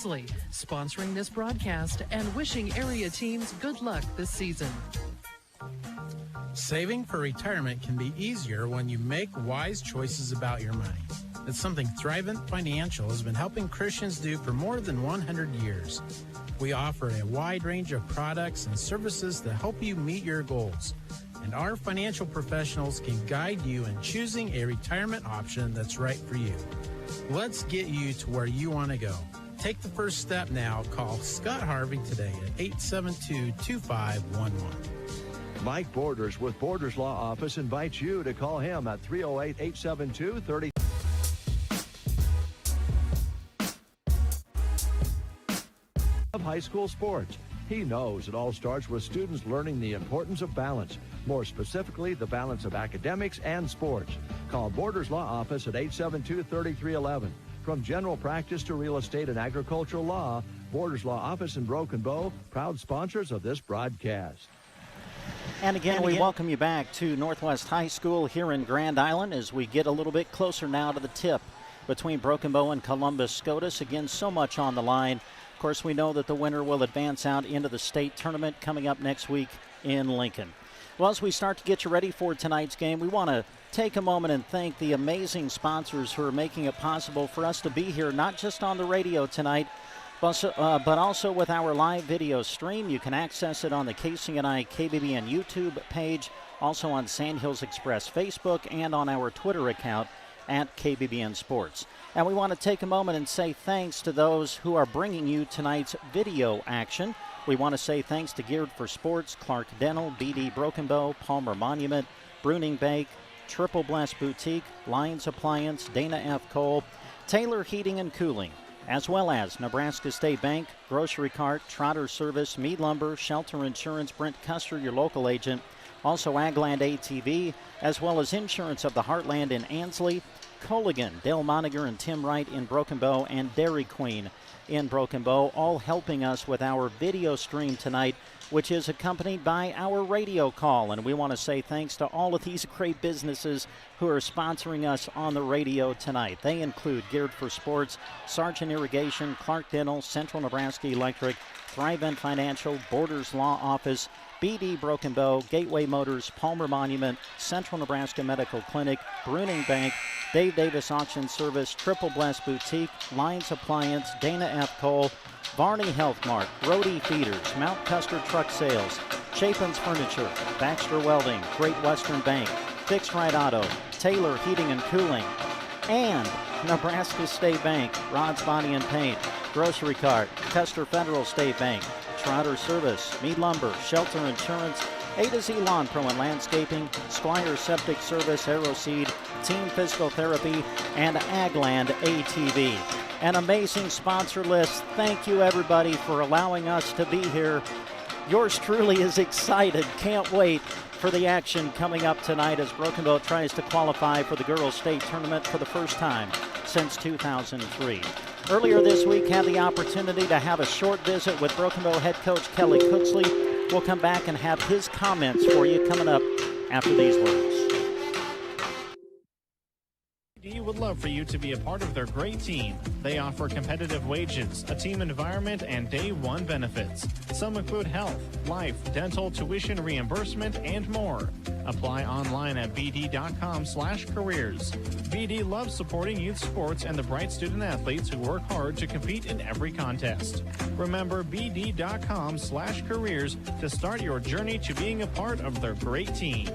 Ansley, sponsoring this broadcast and wishing area teams good luck this season. Saving for retirement can be easier when you make wise choices about your money. It's something Thrivent Financial has been helping Christians do for more than 100 years. We offer a wide range of products and services to help you meet your goals. And our financial professionals can guide you in choosing a retirement option that's right for you. Let's get you to where you want to go. Take the first step now. Call Scott Harvey today at 872-2511. Mike Borders with Borders Law Office invites you to call him at 308-872-30. Of high school sports. He knows it all starts with students learning the importance of balance. More specifically, the balance of academics and sports. Call Borders Law Office at 872-3311. From general practice to real estate and agricultural law, Borders Law Office in Broken Bow, proud sponsors of this broadcast. And again, we welcome you back to Northwest High School here in Grand Island as we get a little bit closer now to the tip between Broken Bow and Columbus Scotus. Again, so much on the line. Of course, we know that the winner will advance out into the state tournament coming up next week in Lincoln. Well, as we start to get you ready for tonight's game, we want to take a moment and thank the amazing sponsors who are making it possible for us to be here, not just on the radio tonight, but also with our live video stream. You can access it on the KCNI KBBN YouTube page, also on Sandhills Express Facebook, and on our Twitter account at KBBN Sports. And we want to take a moment and say thanks to those who are bringing you tonight's video action. We want to say thanks to Geared for Sports, Clark Dental, BD Broken Bow, Palmer Monument, Bruning Bank, Triple Bless Boutique, Lyons Appliance, Dana F. Cole, Taylor Heating and Cooling, as well as Nebraska State Bank, Grocery Cart, Trotter Service, Mead Lumber, Shelter Insurance, Brent Custer, your local agent, also Agland ATV, as well as Insurance of the Heartland in Ansley, Colligan, Dale Moniger and Tim Wright in Broken Bow, and Dairy Queen in Broken Bow, all helping us with our video stream tonight, which is accompanied by our radio call. And we want to say thanks to all of these great businesses who are sponsoring us on the radio tonight. They include Geared for Sports, Sargent Irrigation, Clark Dental, Central Nebraska Electric, Thrivent Financial, Borders Law Office, BD Broken Bow, Gateway Motors, Palmer Monument, Central Nebraska Medical Clinic, Bruning Bank, Dave Davis Auction Service, Triple Bless Boutique, Lyons Appliance, Dana F. Cole, Varney Health Mart, Rhodey Feeders, Mount Custer Truck Sales, Chapin's Furniture, Baxter Welding, Great Western Bank, Fixed Right Auto, Taylor Heating and Cooling, and Nebraska State Bank, Rods Body and Paint, Grocery Cart, Custer Federal State Bank, Trotter Service, Mead Lumber, Shelter Insurance, A to Z Lawn Pro and Landscaping, Squire Septic Service, Aeroseed, Team Physical Therapy, and Agland ATV. An amazing sponsor list. Thank you, everybody, for allowing us to be here. Yours truly is excited. Can't wait for the action coming up tonight as Broken Bow tries to qualify for the Girls State Tournament for the first time since 2003. Earlier this week, had the opportunity to have a short visit with Broken Bow head coach Kelly Cooksley. We'll come back and have his comments for you coming up after these words. BD would love for you to be a part of their great team. They offer competitive wages, a team environment, and day one benefits. Some include health, life, dental, tuition reimbursement, and more. Apply online at bd.com/careers. BD loves supporting youth sports and the bright student athletes who work hard to compete in every contest. Remember bd.com/careers to start your journey to being a part of their great team.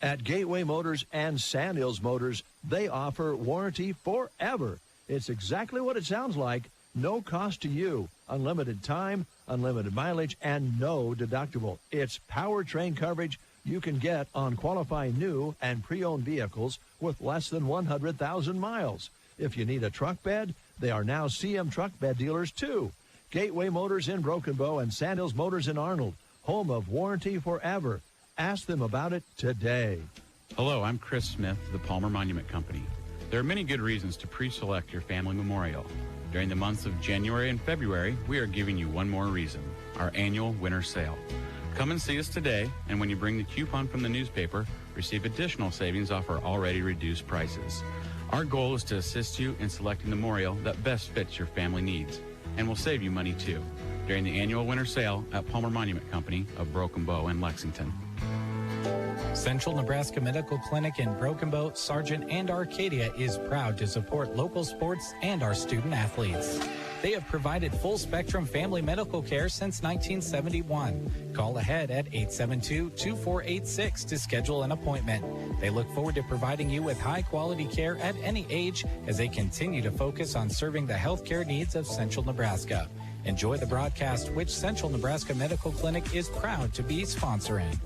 At Gateway Motors and Sandhills Motors, they offer warranty forever. It's exactly what it sounds like. No cost to you. Unlimited time, unlimited mileage, and no deductible. It's powertrain coverage you can get on qualifying new and pre-owned vehicles with less than 100,000 miles. If you need a truck bed, they are now CM truck bed dealers too. Gateway Motors in Broken Bow and Sandhills Motors in Arnold, home of warranty forever. Ask them about it today. Hello, I'm Chris Smith, the Palmer Monument Company. There are many good reasons to pre-select your family memorial. During the months of January and February, we are giving you one more reason, our annual winter sale. Come and see us today, and when you bring the coupon from the newspaper, receive additional savings off our already reduced prices. Our goal is to assist you in selecting the memorial that best fits your family needs and will save you money too during the annual winter sale at Palmer Monument Company of Broken Bow in Lexington. Central Nebraska Medical Clinic in Broken Bow, Sargent, and Arcadia is proud to support local sports and our student athletes. They have provided full-spectrum family medical care since 1971. Call ahead at 872-2486 to schedule an appointment. They look forward to providing you with high-quality care at any age as they continue to focus on serving the healthcare needs of Central Nebraska. Enjoy the broadcast, which Central Nebraska Medical Clinic is proud to be sponsoring.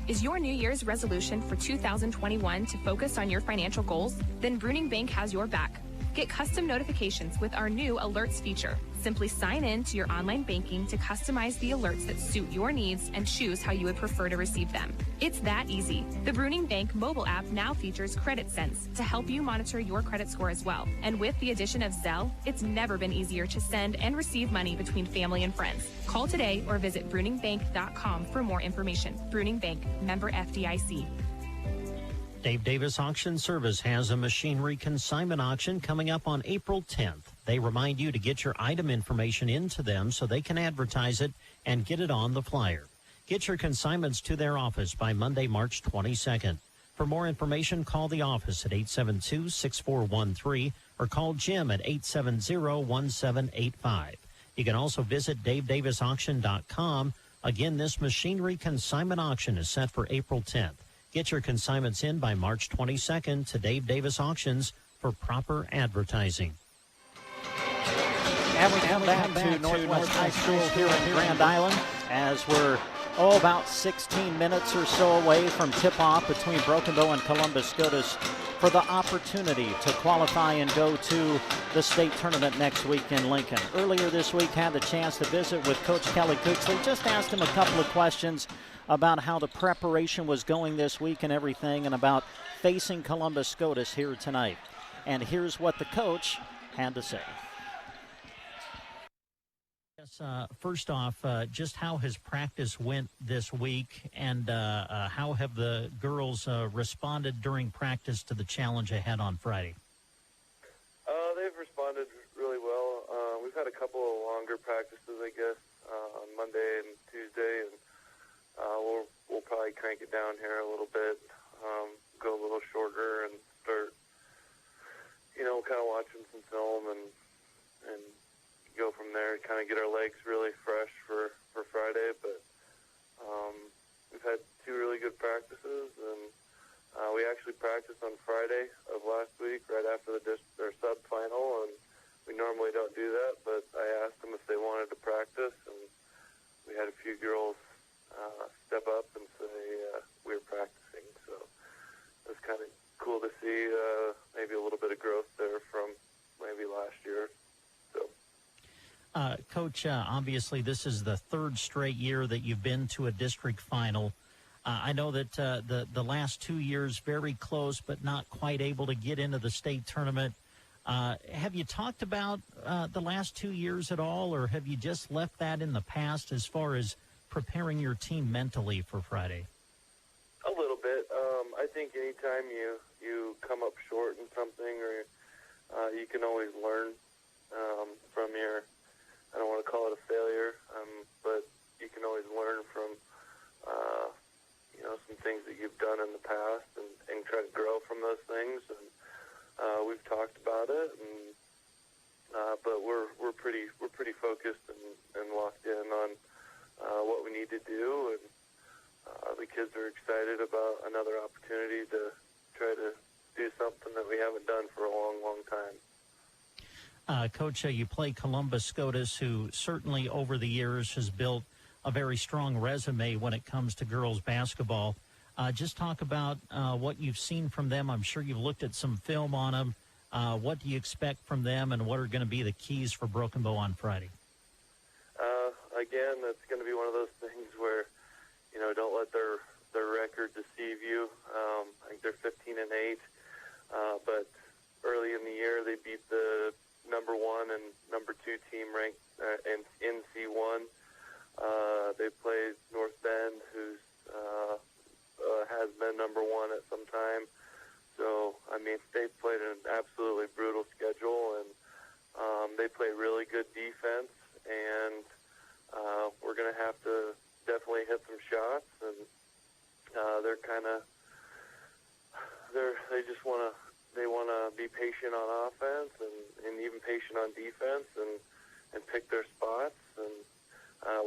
Is your New Year's resolution for 2021 to focus on your financial goals? Then Bruning Bank has your back. Get custom notifications with our new alerts feature. Simply sign in to your online banking to customize the alerts that suit your needs and choose how you would prefer to receive them. It's that easy. The Bruning Bank mobile app now features Credit Sense to help you monitor your credit score as well. And with the addition of Zelle, it's never been easier to send and receive money between family and friends. Call today or visit bruningbank.com for more information. Bruning Bank, member FDIC. Dave Davis Auction Service has a machinery consignment auction coming up on April 10th. They remind you to get your item information into them so they can advertise it and get it on the flyer. Get your consignments to their office by Monday, March 22nd. For more information, call the office at 872-6413 or call Jim at 870-1785. You can also visit DaveDavisAuction.com. Again, this machinery consignment auction is set for April 10th. Get your consignments in by March 22nd to Dave Davis Auctions for proper advertising. And we come back to Northwest High School here in Grand Island as we're about 16 minutes or so away from tip-off between Broken Bow and Columbus Scotus for the opportunity to qualify and go to the state tournament next week in Lincoln. Earlier this week, had the chance to visit with Coach Kelly Cooksley. Just asked him a couple of questions about how the preparation was going this week and everything, and about facing Columbus Scotus here tonight. And here's what the coach had to say. Yes, first off, just how has practice went this week, and how have the girls responded during practice to the challenge ahead on Friday? They've responded really well. We've had a couple of longer practices, I guess, on Monday and Tuesday, and we'll probably crank it down here a little bit, go a little shorter, and start, kind of watching some film and go from there, kind of get our legs really fresh for Friday. But we've had two really good practices, and we actually practiced on Friday of last week right after our sub-final, and we normally don't do that, but I asked them if they wanted to practice, and we had a few girls step up and say we were practicing. So it was kind of cool to see maybe a little bit of growth there from maybe last year. So. Coach, obviously this is the third straight year that you've been to a district final. I know that the last 2 years very close, but not quite able to get into the state tournament. Have you talked about the last 2 years at all, or have you just left that in the past as far as preparing your team mentally for Friday? A little bit. I think anytime you come up short in something, or you can always learn from your, I don't want to call it a failure, but you can always learn from some things that you've done in the past, and try to grow from those things. And we've talked about it, and but we're pretty focused and locked in on what we need to do, and the kids are excited about another opportunity to try to do something that we haven't done for a long, long time. Coach, you play Columbus Scotus, who certainly over the years has built a very strong resume when it comes to girls basketball. Just talk about what you've seen from them. I'm sure you've looked at some film on them. What do you expect from them, and what are going to be the keys for Broken Bow on Friday? Again, that's going to be one of those things where, don't let their record deceive you. I think they're 15-8, but early in the year they beat the number 1 and number 2 team ranked in C1. They played North Bend, who's has been number 1 at some time. So I mean, they've played an absolutely brutal schedule, and they play really good defense, and we're going to have to definitely hit some shots, and they want to be patient on offense and even patient on defense and pick their spots, and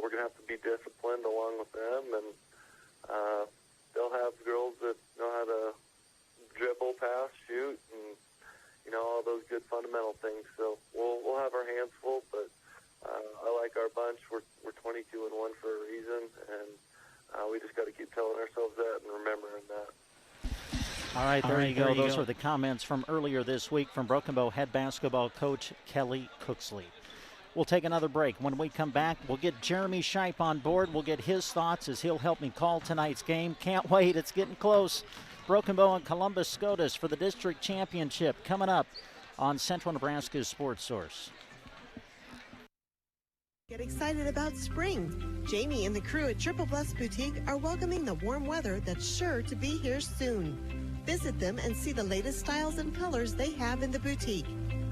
we're going to have to be disciplined along with them, and they'll have girls that know how to dribble, pass, shoot, and all those good fundamental things. So we'll have our hands full, but I like our bunch. We're 22-1 for a reason, and we just got to keep telling ourselves that and remembering that. All right, there you go. Those were the comments from earlier this week from Broken Bow head basketball coach Kelly Cooksley. We'll take another break. When we come back, we'll get Jeremy Shipe on board. We'll get his thoughts as he'll help me call tonight's game. Can't wait. It's getting close. Broken Bow and Columbus Scotus for the district championship coming up on Central Nebraska's Sports Source. Get excited about spring. Jamie and the crew at Triple Blessed Boutique are welcoming the warm weather that's sure to be here soon. Visit them and see the latest styles and colors they have in the boutique.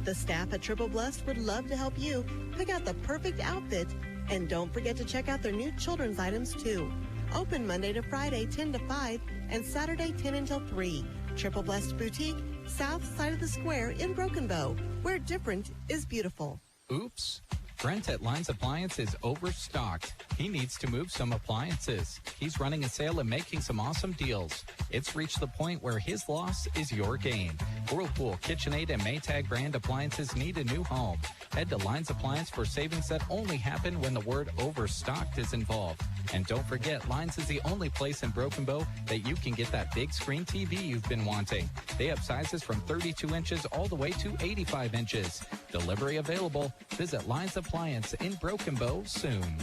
The staff at Triple Blessed would love to help you pick out the perfect outfit. And don't forget to check out their new children's items too. Open Monday to Friday 10 to 5 and Saturday 10 until 3. Triple Blessed Boutique, south side of the square in Broken Bow, where different is beautiful. Oops. Brent at Lines Appliance is overstocked. He needs to move some appliances. He's running a sale and making some awesome deals. It's reached the point where his loss is your gain. Whirlpool, KitchenAid, and Maytag brand appliances need a new home. Head to Lines Appliance for savings that only happen when the word overstocked is involved. And don't forget, Lines is the only place in Broken Bow that you can get that big screen TV you've been wanting. They have sizes from 32 inches all the way to 85 inches. Delivery available. Visit Lines Appliance in Broken Bow soon.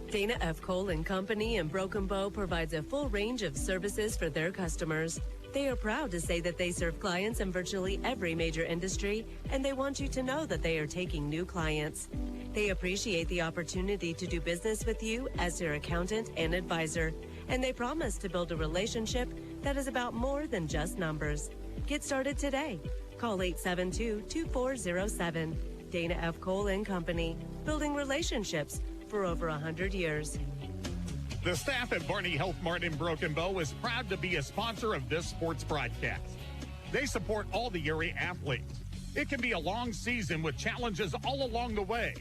Dana F. Cole & Company in Broken Bow provides a full range of services for their customers. They are proud to say that they serve clients in virtually every major industry, and they want you to know that they are taking new clients. They appreciate the opportunity to do business with you as their accountant and advisor, and they promise to build a relationship that is about more than just numbers. Get started today. Call 872-2407. Dana F. Cole & Company, building relationships for over 100 years. The staff at Barney Health Mart in Broken Bow is proud to be a sponsor of this sports broadcast. They support all the area athletes. It can be a long season with challenges all along the way.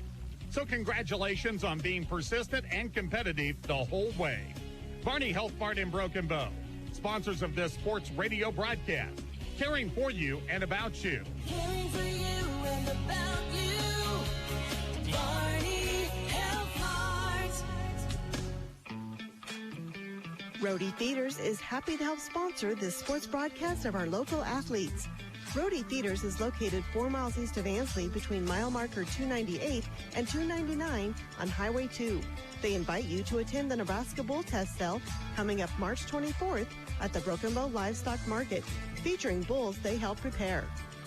So congratulations on being persistent and competitive the whole way. Barney Health Mart in Broken Bow, sponsors of this sports radio broadcast, caring for you and about you. Caring for you and about you. Barney Health Mart. Rhodey Theaters is happy to help sponsor this sports broadcast of our local athletes. Rhodey Theaters is located 4 miles east of Ansley between mile marker 298 and 299 on Highway 2. They invite you to attend the Nebraska Bull Test Sale coming up March 24th at the Broken Bow Livestock Market, featuring bulls they help prepare.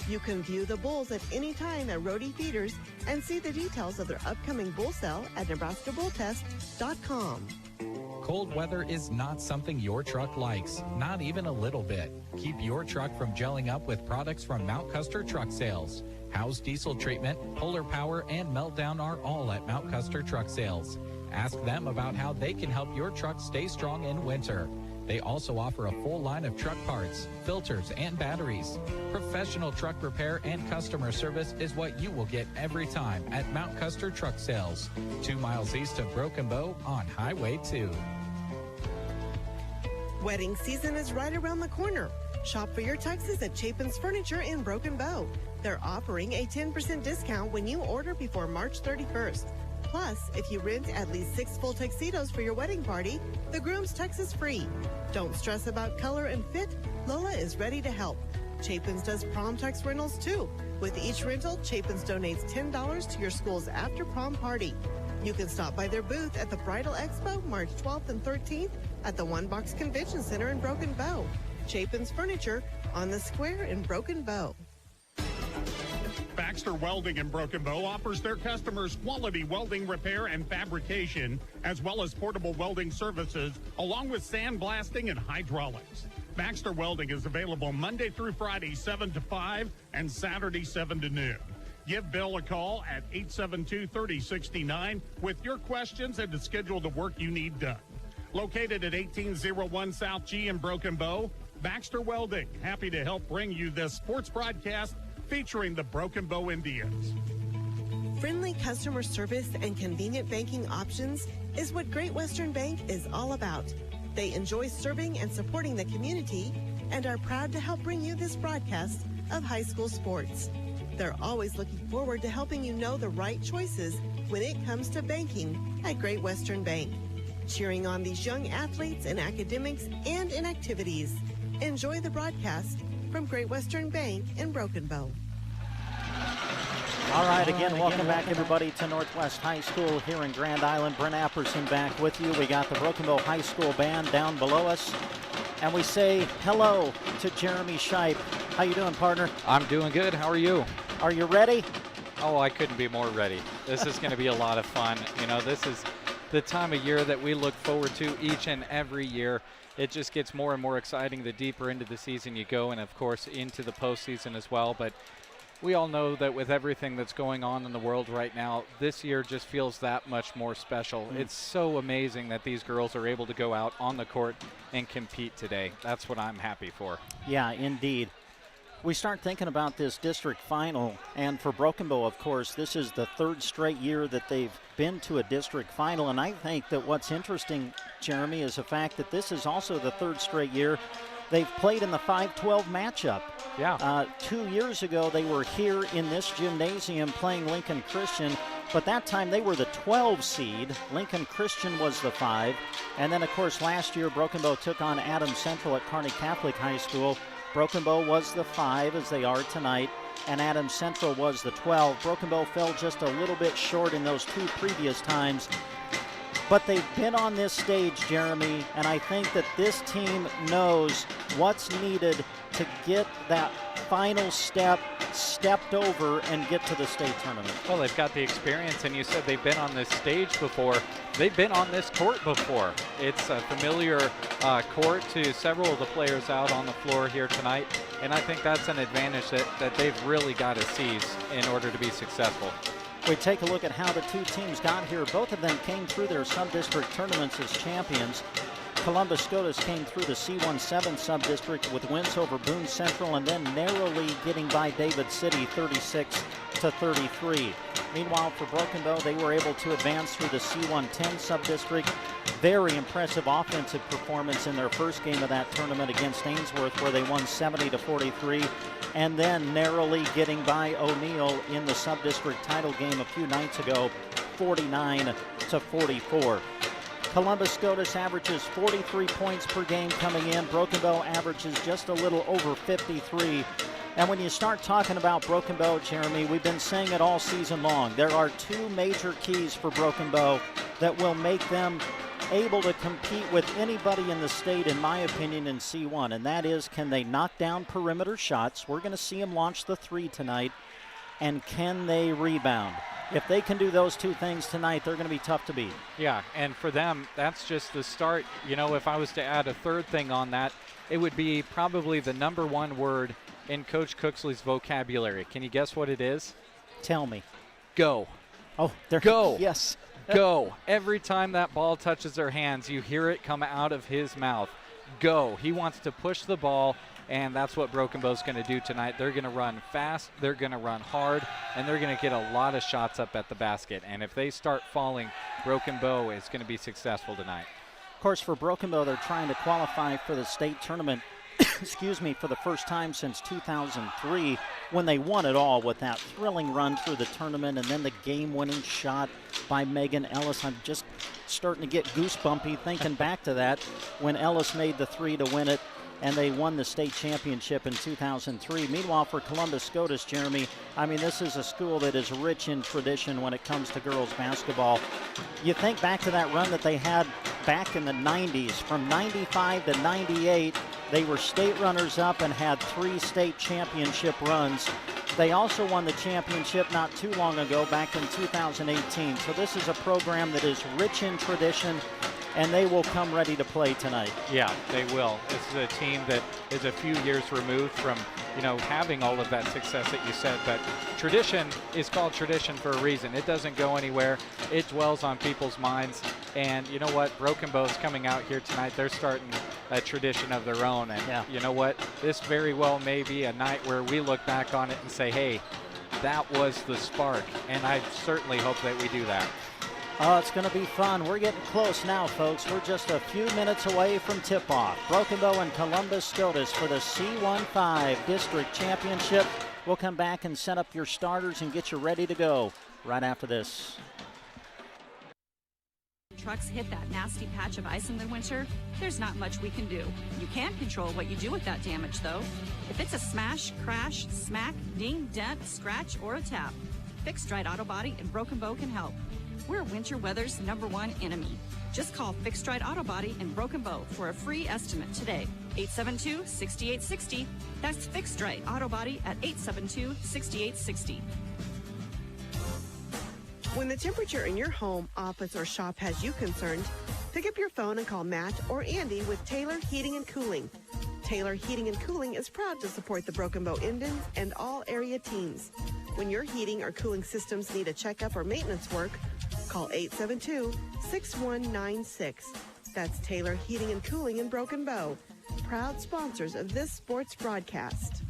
You can view the bulls at any time at Rhodey Theaters and see the details of their upcoming bull sale at NebraskaBullTest.com. Cold weather is not something your truck likes, not even a little bit. Keep your truck from gelling up with products from Mount Custer Truck Sales. House diesel treatment, Polar Power, and Meltdown are all at Mount Custer Truck Sales. Ask them about how they can help your truck stay strong in winter. They also offer a full line of truck parts, filters, and batteries. Professional truck repair and customer service is what you will get every time at Mount Custer Truck Sales, 2 miles east of Broken Bow on Highway 2. Wedding season is right around the corner. Shop for your tuxes at Chapin's Furniture in Broken Bow. They're offering a 10% discount when you order before March 31st. Plus, if you rent at least 6 full tuxedos for your wedding party, the groom's tux is free. Don't stress about color and fit. Lola is ready to help. Chapin's does prom tux rentals too. With each rental, Chapin's donates $10 to your school's after prom party. You can stop by their booth at the Bridal Expo March 12th and 13th at the One Box Convention Center in Broken Bow. Chapin's Furniture on the square in Broken Bow. Baxter Welding in Broken Bow offers their customers quality welding repair and fabrication, as well as portable welding services, along with sandblasting and hydraulics. Baxter Welding is available Monday through Friday, 7 to 5, and Saturday, 7 to noon. Give Bill a call at 872-3069 with your questions and to schedule the work you need done. Located at 1801 South G in Broken Bow, Baxter Welding, happy to help bring you this sports broadcast featuring the Broken Bow Indians. Friendly customer service and convenient banking options is what Great Western Bank is all about. They enjoy serving and supporting the community and are proud to help bring you this broadcast of high school sports. They're always looking forward to helping you know the right choices when it comes to banking at Great Western Bank. Cheering on these young athletes in academics and in activities. Enjoy the broadcast from Great Western Bank in Broken Bow. All right, again, welcome back, everybody, to Northwest High School here in Grand Island. Brent Apperson back with you. We got the Broken Bow High School band down below us. And we say hello to Jeremy Shipe. How you doing, partner? I'm doing good. How are you? Are you ready? Oh, I couldn't be more ready. This is going to be a lot of fun. You know, this is the time of year that we look forward to each and every year. It just gets more and more exciting the deeper into the season you go, and, of course, into the postseason as well. But we all know that with everything that's going on in the world right now, this year just feels that much more special. It's so amazing that these girls are able to go out on the court and compete today. That's what I'm happy for. Yeah, indeed. We start thinking about this district final, and for Broken Bow, of course, this is the third straight year that they've been to a district final, and I think that what's interesting, Jeremy, is the fact that this is also the third straight year they've played in the 5-12 matchup. Yeah. 2 years ago, they were here in this gymnasium playing Lincoln Christian, but that time they were the 12 seed. Lincoln Christian was the 5. And then, of course, last year, Broken Bow took on Adams Central at Kearney Catholic High School. Broken Bow was the 5, as they are tonight, and Adams Central was the 12. Broken Bow fell just a little bit short in those two previous times. But they've been on this stage, Jeremy, and I think that this team knows what's needed to get that final step stepped over and get to the state tournament. Well, they've got the experience, and you said they've been on this stage before. They've been on this court before. It's a familiar court to several of the players out on the floor here tonight, and I think that's an advantage that they've really got to seize in order to be successful. We take a look at how the two teams got here. Both of them came through their sub-district tournaments as champions. Columbus Scotus came through the C17 sub-district with wins over Boone Central and then narrowly getting by David City 36-33. Meanwhile, for Broken Bow, they were able to advance through the C110 sub-district. Very impressive offensive performance in their first game of that tournament against Ainsworth, where they won 70-43, and then narrowly getting by O'Neill in the sub-district title game a few nights ago, 49-44. Columbus Scotus averages 43 points per game coming in. Broken Bow averages just a little over 53. And when you start talking about Broken Bow, Jeremy, we've been saying it all season long. There are two major keys for Broken Bow that will make them able to compete with anybody in the state, in my opinion, in C1. And that is, can they knock down perimeter shots? We're going to see them launch the 3 tonight. And can they rebound? If they can do those two things tonight, they're going to be tough to beat. Yeah, and for them, that's just the start. You know, if I was to add a third thing on that, it would be probably the number one word in Coach Cooksley's vocabulary. Can you guess what it is? Tell me. Go. Oh, there. Go. Yes. Go. Every time that ball touches their hands, you hear it come out of his mouth. Go. He wants to push the ball, and that's what Broken Bow's going to do tonight. They're going to run fast, they're going to run hard, and they're going to get a lot of shots up at the basket. And if they start falling, Broken Bow is going to be successful tonight. Of course, for Broken Bow, they're trying to qualify for the state tournament, excuse me, for the first time since 2003, when they won it all with that thrilling run through the tournament and then the game-winning shot by Megan Ellis. I'm just starting to get goosebumpy thinking back to that when Ellis made the 3 to win it, and they won the state championship in 2003. Meanwhile, for Columbus Scotus, Jeremy, I mean, this is a school that is rich in tradition when it comes to girls basketball. You think back to that run that they had back in the 90s. From 95 to 98, they were state runners-up and had 3 state championship runs. They also won the championship not too long ago, back in 2018. So this is a program that is rich in tradition, and they will come ready to play tonight. Yeah, they will. This is a team that is a few years removed from, having all of that success that you said. But tradition is called tradition for a reason. It doesn't go anywhere. It dwells on people's minds. And you know what? Broken Bow's coming out here tonight. They're starting a tradition of their own. And you know what? This very well may be a night where we look back on it and say, hey, that was the spark. And I certainly hope that we do that. Oh, it's going to be fun. We're getting close now, folks. We're just a few minutes away from tip-off. Broken Bow and Columbus Scotus for the C15 District Championship. We'll come back and set up your starters and get you ready to go right after this. Trucks hit that nasty patch of ice in the winter, there's not much we can do. You can control what you do with that damage, though. If it's a smash, crash, smack, ding, dent, scratch, or a tap, Fixed Right Auto Body and Broken Bow can help. We're winter weather's #1 enemy. Just call Fixed Right Auto Body and Broken Bow for a free estimate today. 872-6860. That's Fixed Right Auto Body at 872-6860. When the temperature in your home, office, or shop has you concerned, pick up your phone and call Matt or Andy with Taylor Heating and Cooling. Taylor Heating and Cooling is proud to support the Broken Bow Indians and all area teams. When your heating or cooling systems need a checkup or maintenance work, call 872-6196. That's Taylor Heating and Cooling in Broken Bow, proud sponsors of this sports broadcast.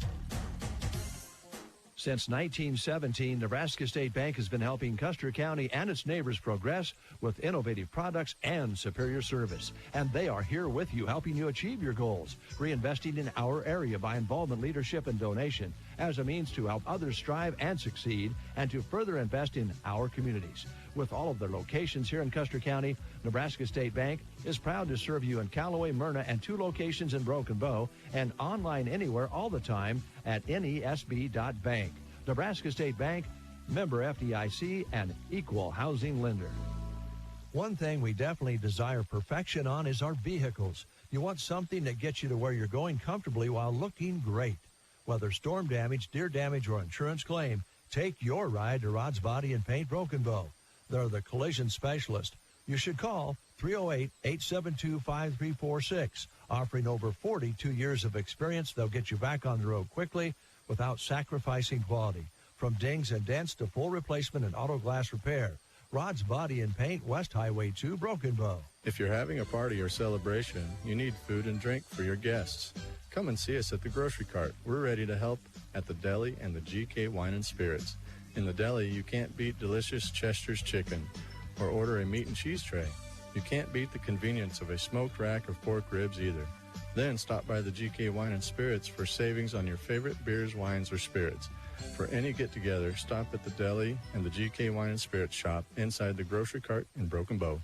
Since 1917, Nebraska State Bank has been helping Custer County and its neighbors progress with innovative products and superior service. And they are here with you, helping you achieve your goals, reinvesting in our area by involvement, leadership, and donation as a means to help others strive and succeed and to further invest in our communities. With all of their locations here in Custer County, Nebraska State Bank is proud to serve you in Callaway, Myrna, and 2 locations in Broken Bow, and online anywhere all the time at nesb.bank. Nebraska State Bank, member FDIC, and equal housing lender. One thing we definitely desire perfection on is our vehicles. You want something that gets you to where you're going comfortably while looking great. Whether storm damage, deer damage, or insurance claim, take your ride to Rod's Body and Paint Broken Bow. They're the collision specialist. You should call 308-872-5346. Offering over 42 years of experience, they'll get you back on the road quickly without sacrificing quality. From dings and dents to full replacement and auto glass repair. Rod's Body and Paint, West Highway 2, Broken Bow. If you're having a party or celebration, you need food and drink for your guests. Come and see us at the grocery cart. We're ready to help at the deli and the GK Wine and Spirits. In the deli, you can't beat delicious Chester's chicken or order a meat and cheese tray. You can't beat the convenience of a smoked rack of pork ribs either. Then stop by the GK Wine and Spirits for savings on your favorite beers, wines, or spirits. For any get-together, stop at the deli and the GK Wine and Spirits shop inside the grocery cart in Broken Bow.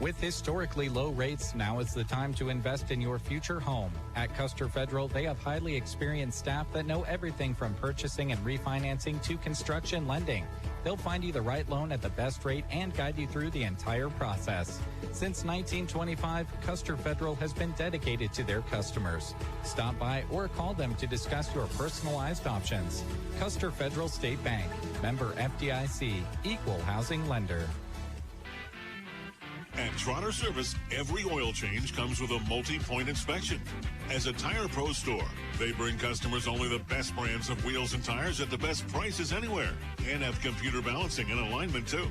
With historically low rates, now is the time to invest in your future home. At Custer Federal, they have highly experienced staff that know everything from purchasing and refinancing to construction lending. They'll find you the right loan at the best rate and guide you through the entire process. Since 1925, Custer Federal has been dedicated to their customers. Stop by or call them to discuss your personalized options. Custer Federal State Bank, member FDIC, equal housing lender. At Trotter Service, every oil change comes with a multi-point inspection. As a Tire Pro store, they bring customers only the best brands of wheels and tires at the best prices anywhere, and have computer balancing and alignment too.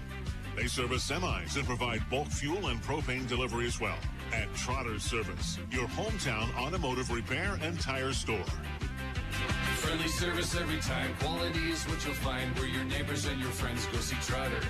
They service semis and provide bulk fuel and propane delivery as well. At Trotter Service, your hometown automotive repair and tire store. Friendly service every time. Quality is what you'll find where your neighbors and your friends go see Trotter.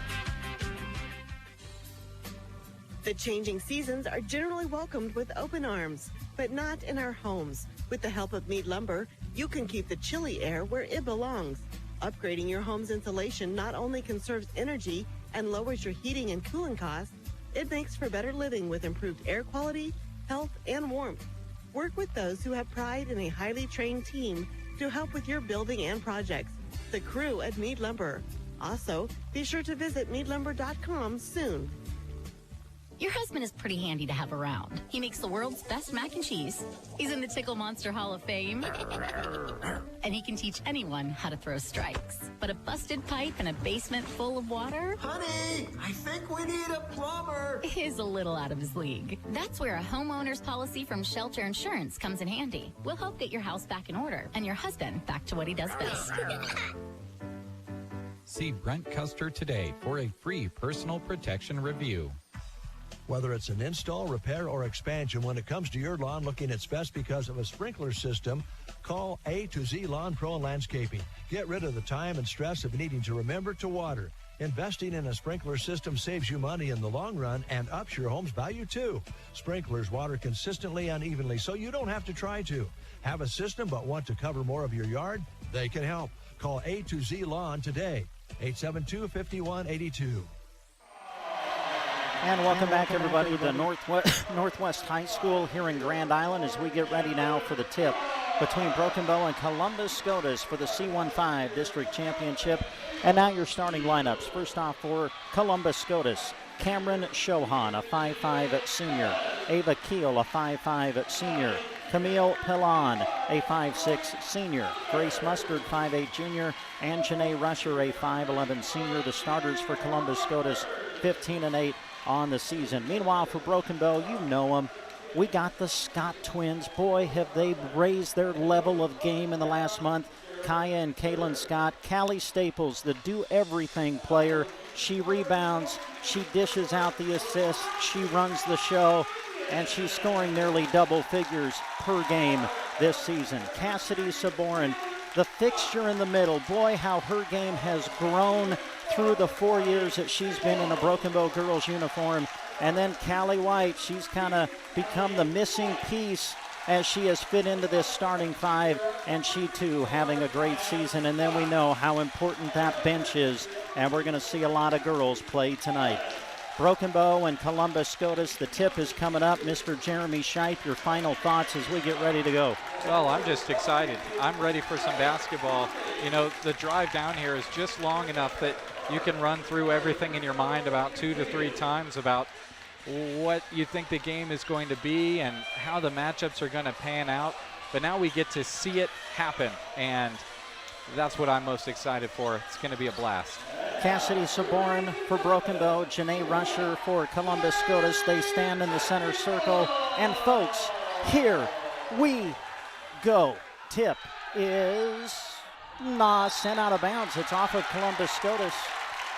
The changing seasons are generally welcomed with open arms, but not in our homes. With the help of Mead Lumber, you can keep the chilly air where it belongs. Upgrading your home's insulation not only conserves energy and lowers your heating and cooling costs, it makes for better living with improved air quality, health, and warmth. Work with those who have pride in a highly trained team to help with your building and projects. The crew at Mead Lumber. Also, be sure to visit meadlumber.com soon. Your husband is pretty handy to have around. He makes the world's best mac and cheese. He's in the Tickle Monster Hall of Fame. And he can teach anyone how to throw strikes. But a busted pipe in a basement full of water? Honey, I think we need a plumber. Is a little out of his league. That's where a homeowner's policy from Shelter Insurance comes in handy. We'll help get your house back in order and your husband back to what he does best. See Brent Custer today for a free personal protection review. Whether it's an install, repair, or expansion, when it comes to your lawn looking its best because of a sprinkler system, call A to Z Lawn Pro Landscaping. Get rid of the time and stress of needing to remember to water. Investing in a sprinkler system saves you money in the long run and ups your home's value too. Sprinklers water consistently and evenly, so you don't have to try to. Have a system but want to cover more of your yard? They can help. Call A to Z Lawn today. 872-5182. And welcome back, everybody, to Northwest High School here in Grand Island as we get ready now for the tip between Broken Bow and Columbus Scotus for the C15 District Championship. And now your starting lineups. First off for Columbus Scotus, Cameron Shohan, a 5'5" senior. Ava Keel, a 5'5" senior. Camille Pilon, a 5'6" senior. Grace Mustard, 5'8" junior. And Janae Rusher, a 5'11" senior. The starters for Columbus Scotus, 15-8 on the season. Meanwhile, for Broken Bow, you know them. We got the Scott twins. Boy, have they raised their level of game in the last month. Kaya and Kaylin Scott. Callie Staples, the do-everything player. She rebounds. She dishes out the assist. She runs the show. And she's scoring nearly double figures per game this season. Cassidy Saborin, the fixture in the middle. Boy, how her game has grown through the 4 years that she's been in a Broken Bow girls uniform. And then Callie White, she's kind of become the missing piece as she has fit into this starting five, and she too having a great season. And then we know how important that bench is, and we're going to see a lot of girls play tonight. Broken Bow and Columbus Scotus, the tip is coming up. Mr. Jeremy Scheip, your final thoughts as we get ready to go. Well, I'm just excited. I'm ready for some basketball. You know, the drive down here is just long enough that you can run through everything in your mind about 2 to 3 times about what you think the game is going to be and how the matchups are going to pan out. But now we get to see it happen, and that's what I'm most excited for. It's going to be a blast. Cassidy Saborin for Broken Bow, Janae Rusher for Columbus Scotus. They stand in the center circle. And folks, here we go. Tip is sent out of bounds. It's off of Columbus Scotus.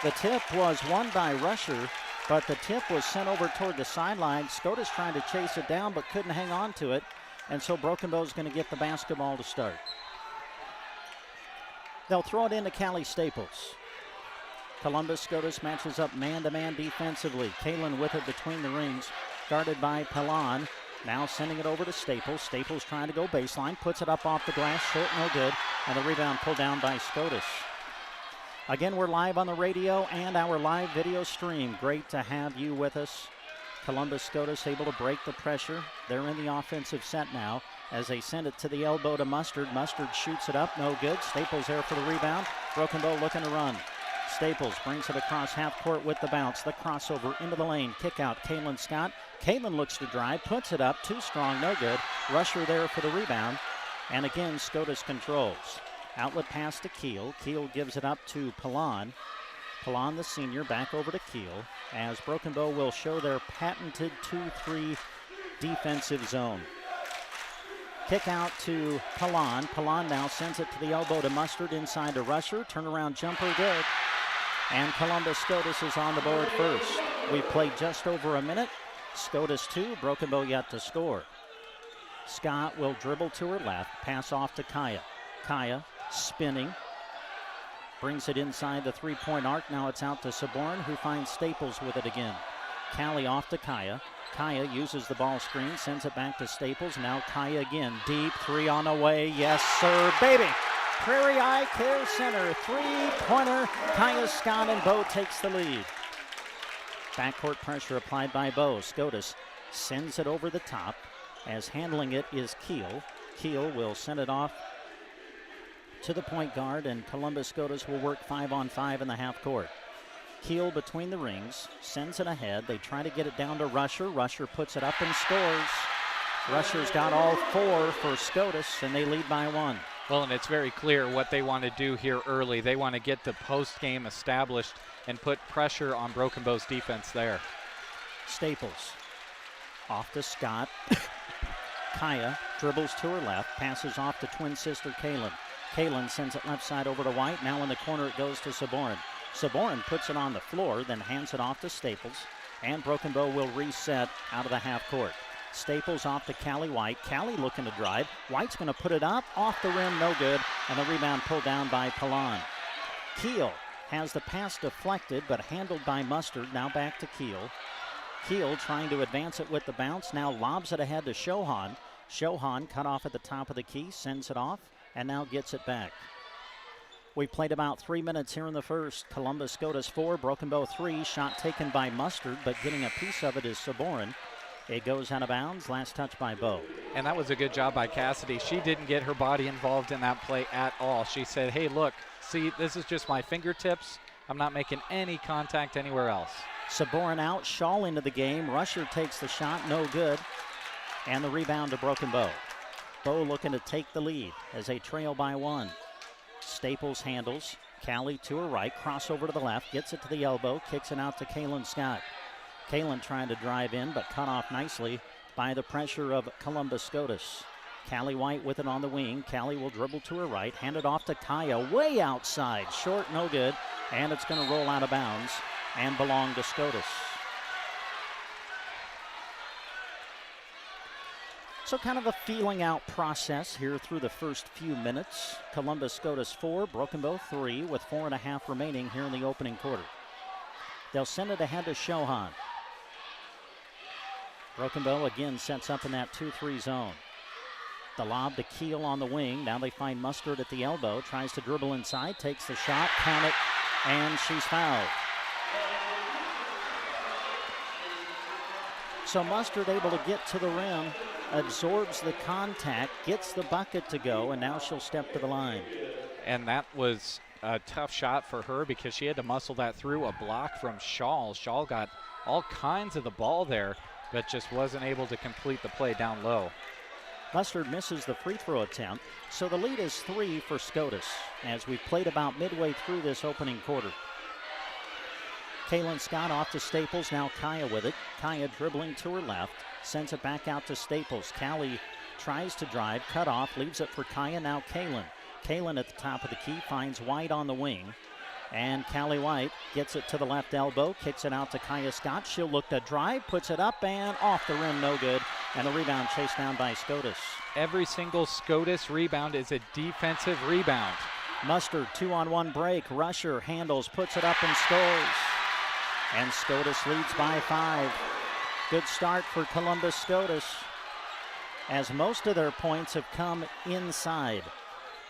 The tip was won by Rusher, but the tip was sent over toward the sideline. Scotus trying to chase it down but couldn't hang on to it. And so Broken Bow is going to get the basketball to start. They'll throw it into Callie Staples. Columbus Scotus matches up man-to-man defensively. Kaylin with it between the rings, guarded by Pilon. Now sending it over to Staples. Staples trying to go baseline, puts it up off the glass, short, no good. And the rebound pulled down by Scotus. Again, we're live on the radio and our live video stream. Great to have you with us. Columbus Scotus able to break the pressure. They're in the offensive set now as they send it to the elbow to Mustard. Mustard shoots it up, no good. Staples there for the rebound. Broken Bow looking to run. Staples brings it across half court with the bounce. The crossover into the lane. Kick out Kaylin Scott. Kaylin looks to drive, puts it up, too strong, no good. Rusher there for the rebound. And again, Scotus controls. Outlet pass to Keel. Keel gives it up to Pilon. Pilon, the senior, back over to Keel as Broken Bow will show their patented 2-3 defensive zone. Kick out to Pilon. Pilon now sends it to the elbow to Mustard, inside to Rusher. Turnaround jumper, good. And Columbus Scotus is on the board first. We've played just over a minute. Scotus 2, Broken Bow yet to score. Scott will dribble to her left, pass off to Kaya. Kaya spinning. Brings it inside the three-point arc. Now it's out to Saborin, who finds Staples with it again. Callie off to Kaya. Kaya uses the ball screen, sends it back to Staples. Now Kaya again. Deep three on the way. Yes, sir, baby. Prairie Eye Care Center. Three-pointer. Kaya Scott, and Bow takes the lead. Backcourt pressure applied by Bow. Scotus sends it over the top as handling it is Keel. Keel will send it off to the point guard, and Columbus Scotus will work 5-on-5 in the half court. Keel between the rings, sends it ahead. They try to get it down to Rusher. Rusher puts it up and scores. Rusher's got all 4 for Scotus, and they lead by 1. Well, and it's very clear what they want to do here early. They want to get the post game established and put pressure on Broken Bow's defense there. Staples off to Scott. Kaya dribbles to her left, passes off to twin sister Kaylin. Kaylin sends it left side over to White. Now in the corner it goes to Saborin. Saborin puts it on the floor, then hands it off to Staples. And Broken Bow will reset out of the half court. Staples off to Callie White. Callie looking to drive. White's going to put it up, off the rim, no good. And the rebound pulled down by Pallon. Keel has the pass deflected, but handled by Mustard. Now back to Keel. Keel trying to advance it with the bounce. Now lobs it ahead to Shohan. Shohan cut off at the top of the key, sends it off, and now gets it back. We played about 3 minutes here in the first. Columbus Scotus 4, Broken Bow 3. Shot taken by Mustard, but getting a piece of it is Saborin. It goes out of bounds. Last touch by Bow. And that was a good job by Cassidy. She didn't get her body involved in that play at all. She said, hey, look, see, this is just my fingertips. I'm not making any contact anywhere else. Saborin out, Shaw into the game. Rusher takes the shot, no good. And the rebound to Broken Bow. Bow looking to take the lead as they trail by 1. Staples handles. Callie to her right, crossover to the left, gets it to the elbow, kicks it out to Kaylin Scott. Kaylin trying to drive in, but cut off nicely by the pressure of Columbus Scotus. Callie White with it on the wing. Callie will dribble to her right, hand it off to Kaya, way outside, short, no good, and it's going to roll out of bounds and belong to Scotus. So kind of a feeling out process here through the first few minutes. Columbus Scotus 4, Broken Bow 3 with 4.5 remaining here in the opening quarter. They'll send it ahead to Shohan. Broken Bow again sets up in that 2-3 zone. The lob to Keel on the wing. Now they find Mustard at the elbow. Tries to dribble inside, takes the shot, count it, and she's fouled. So Mustard able to get to the rim, absorbs the contact, gets the bucket to go, and now she'll step to the line. And that was a tough shot for her because she had to muscle that through. A block from Shaw. Shaw got all kinds of the ball there, but just wasn't able to complete the play down low. Mustard misses the free throw attempt, so the lead is 3 for Scotus as we played about midway through this opening quarter. Kaylin Scott off to Staples, now Kaya with it. Kaya dribbling to her left, sends it back out to Staples. Callie tries to drive, cut off, leaves it for Kaya, now Kaylin. Kaylin at the top of the key, finds White on the wing. And Callie White gets it to the left elbow, kicks it out to Kaya Scott. She'll look to drive, puts it up and off the rim, no good. And a rebound chased down by Scotus. Every single Scotus rebound is a defensive rebound. Mustard, 2-on-1 break. Rusher handles, puts it up and scores. And Scotus leads by 5. Good start for Columbus Scotus, as most of their points have come inside.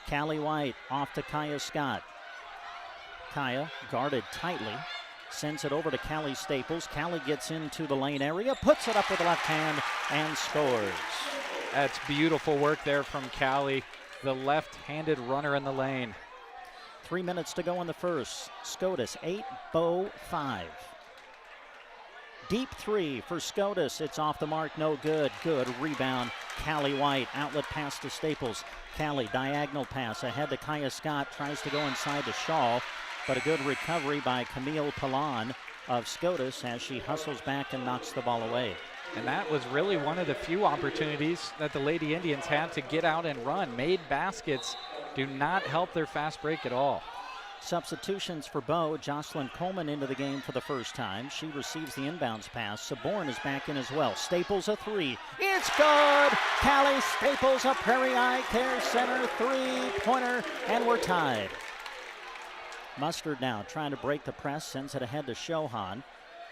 Callie White off to Kaya Scott. Kaya guarded tightly, sends it over to Callie Staples. Callie gets into the lane area, puts it up with the left hand, and scores. That's beautiful work there from Callie, the left-handed runner in the lane. 3 minutes to go in the first. Scotus 8, Bow 5. Deep 3 for Scotus. It's off the mark, no good. Good rebound. Callie White, outlet pass to Staples. Callie, diagonal pass ahead to Kaya Scott. Tries to go inside to Shaw, but a good recovery by Camille Pallon of Scotus as she hustles back and knocks the ball away. And that was really one of the few opportunities that the Lady Indians had to get out and run. Made baskets do not help their fast break at all. Substitutions for Bow. Jocelyn Coleman into the game for the first time. She receives the inbounds pass. Saborin is back in as well. Staples a 3. It's good! Callie Staples, a Prairie Eye Care Center 3-pointer, and we're tied. Mustard now trying to break the press, sends it ahead to Shohan.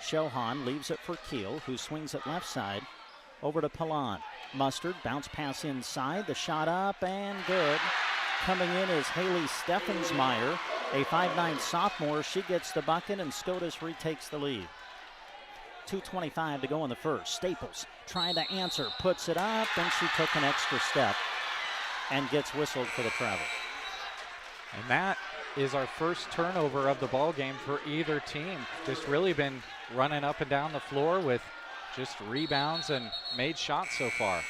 Shohan leaves it for Keel, who swings it left side over to Pallon. Mustard, bounce pass inside, the shot up and good. Coming in is Haley Steffensmeyer, a 5'9" sophomore. She gets the bucket and Scotus retakes the lead. 2:25 to go in the first. Staples trying to answer, puts it up, and she took an extra step and gets whistled for the travel. And that is our first turnover of the ball game for either team. Just really been running up and down the floor with just rebounds and made shots so far.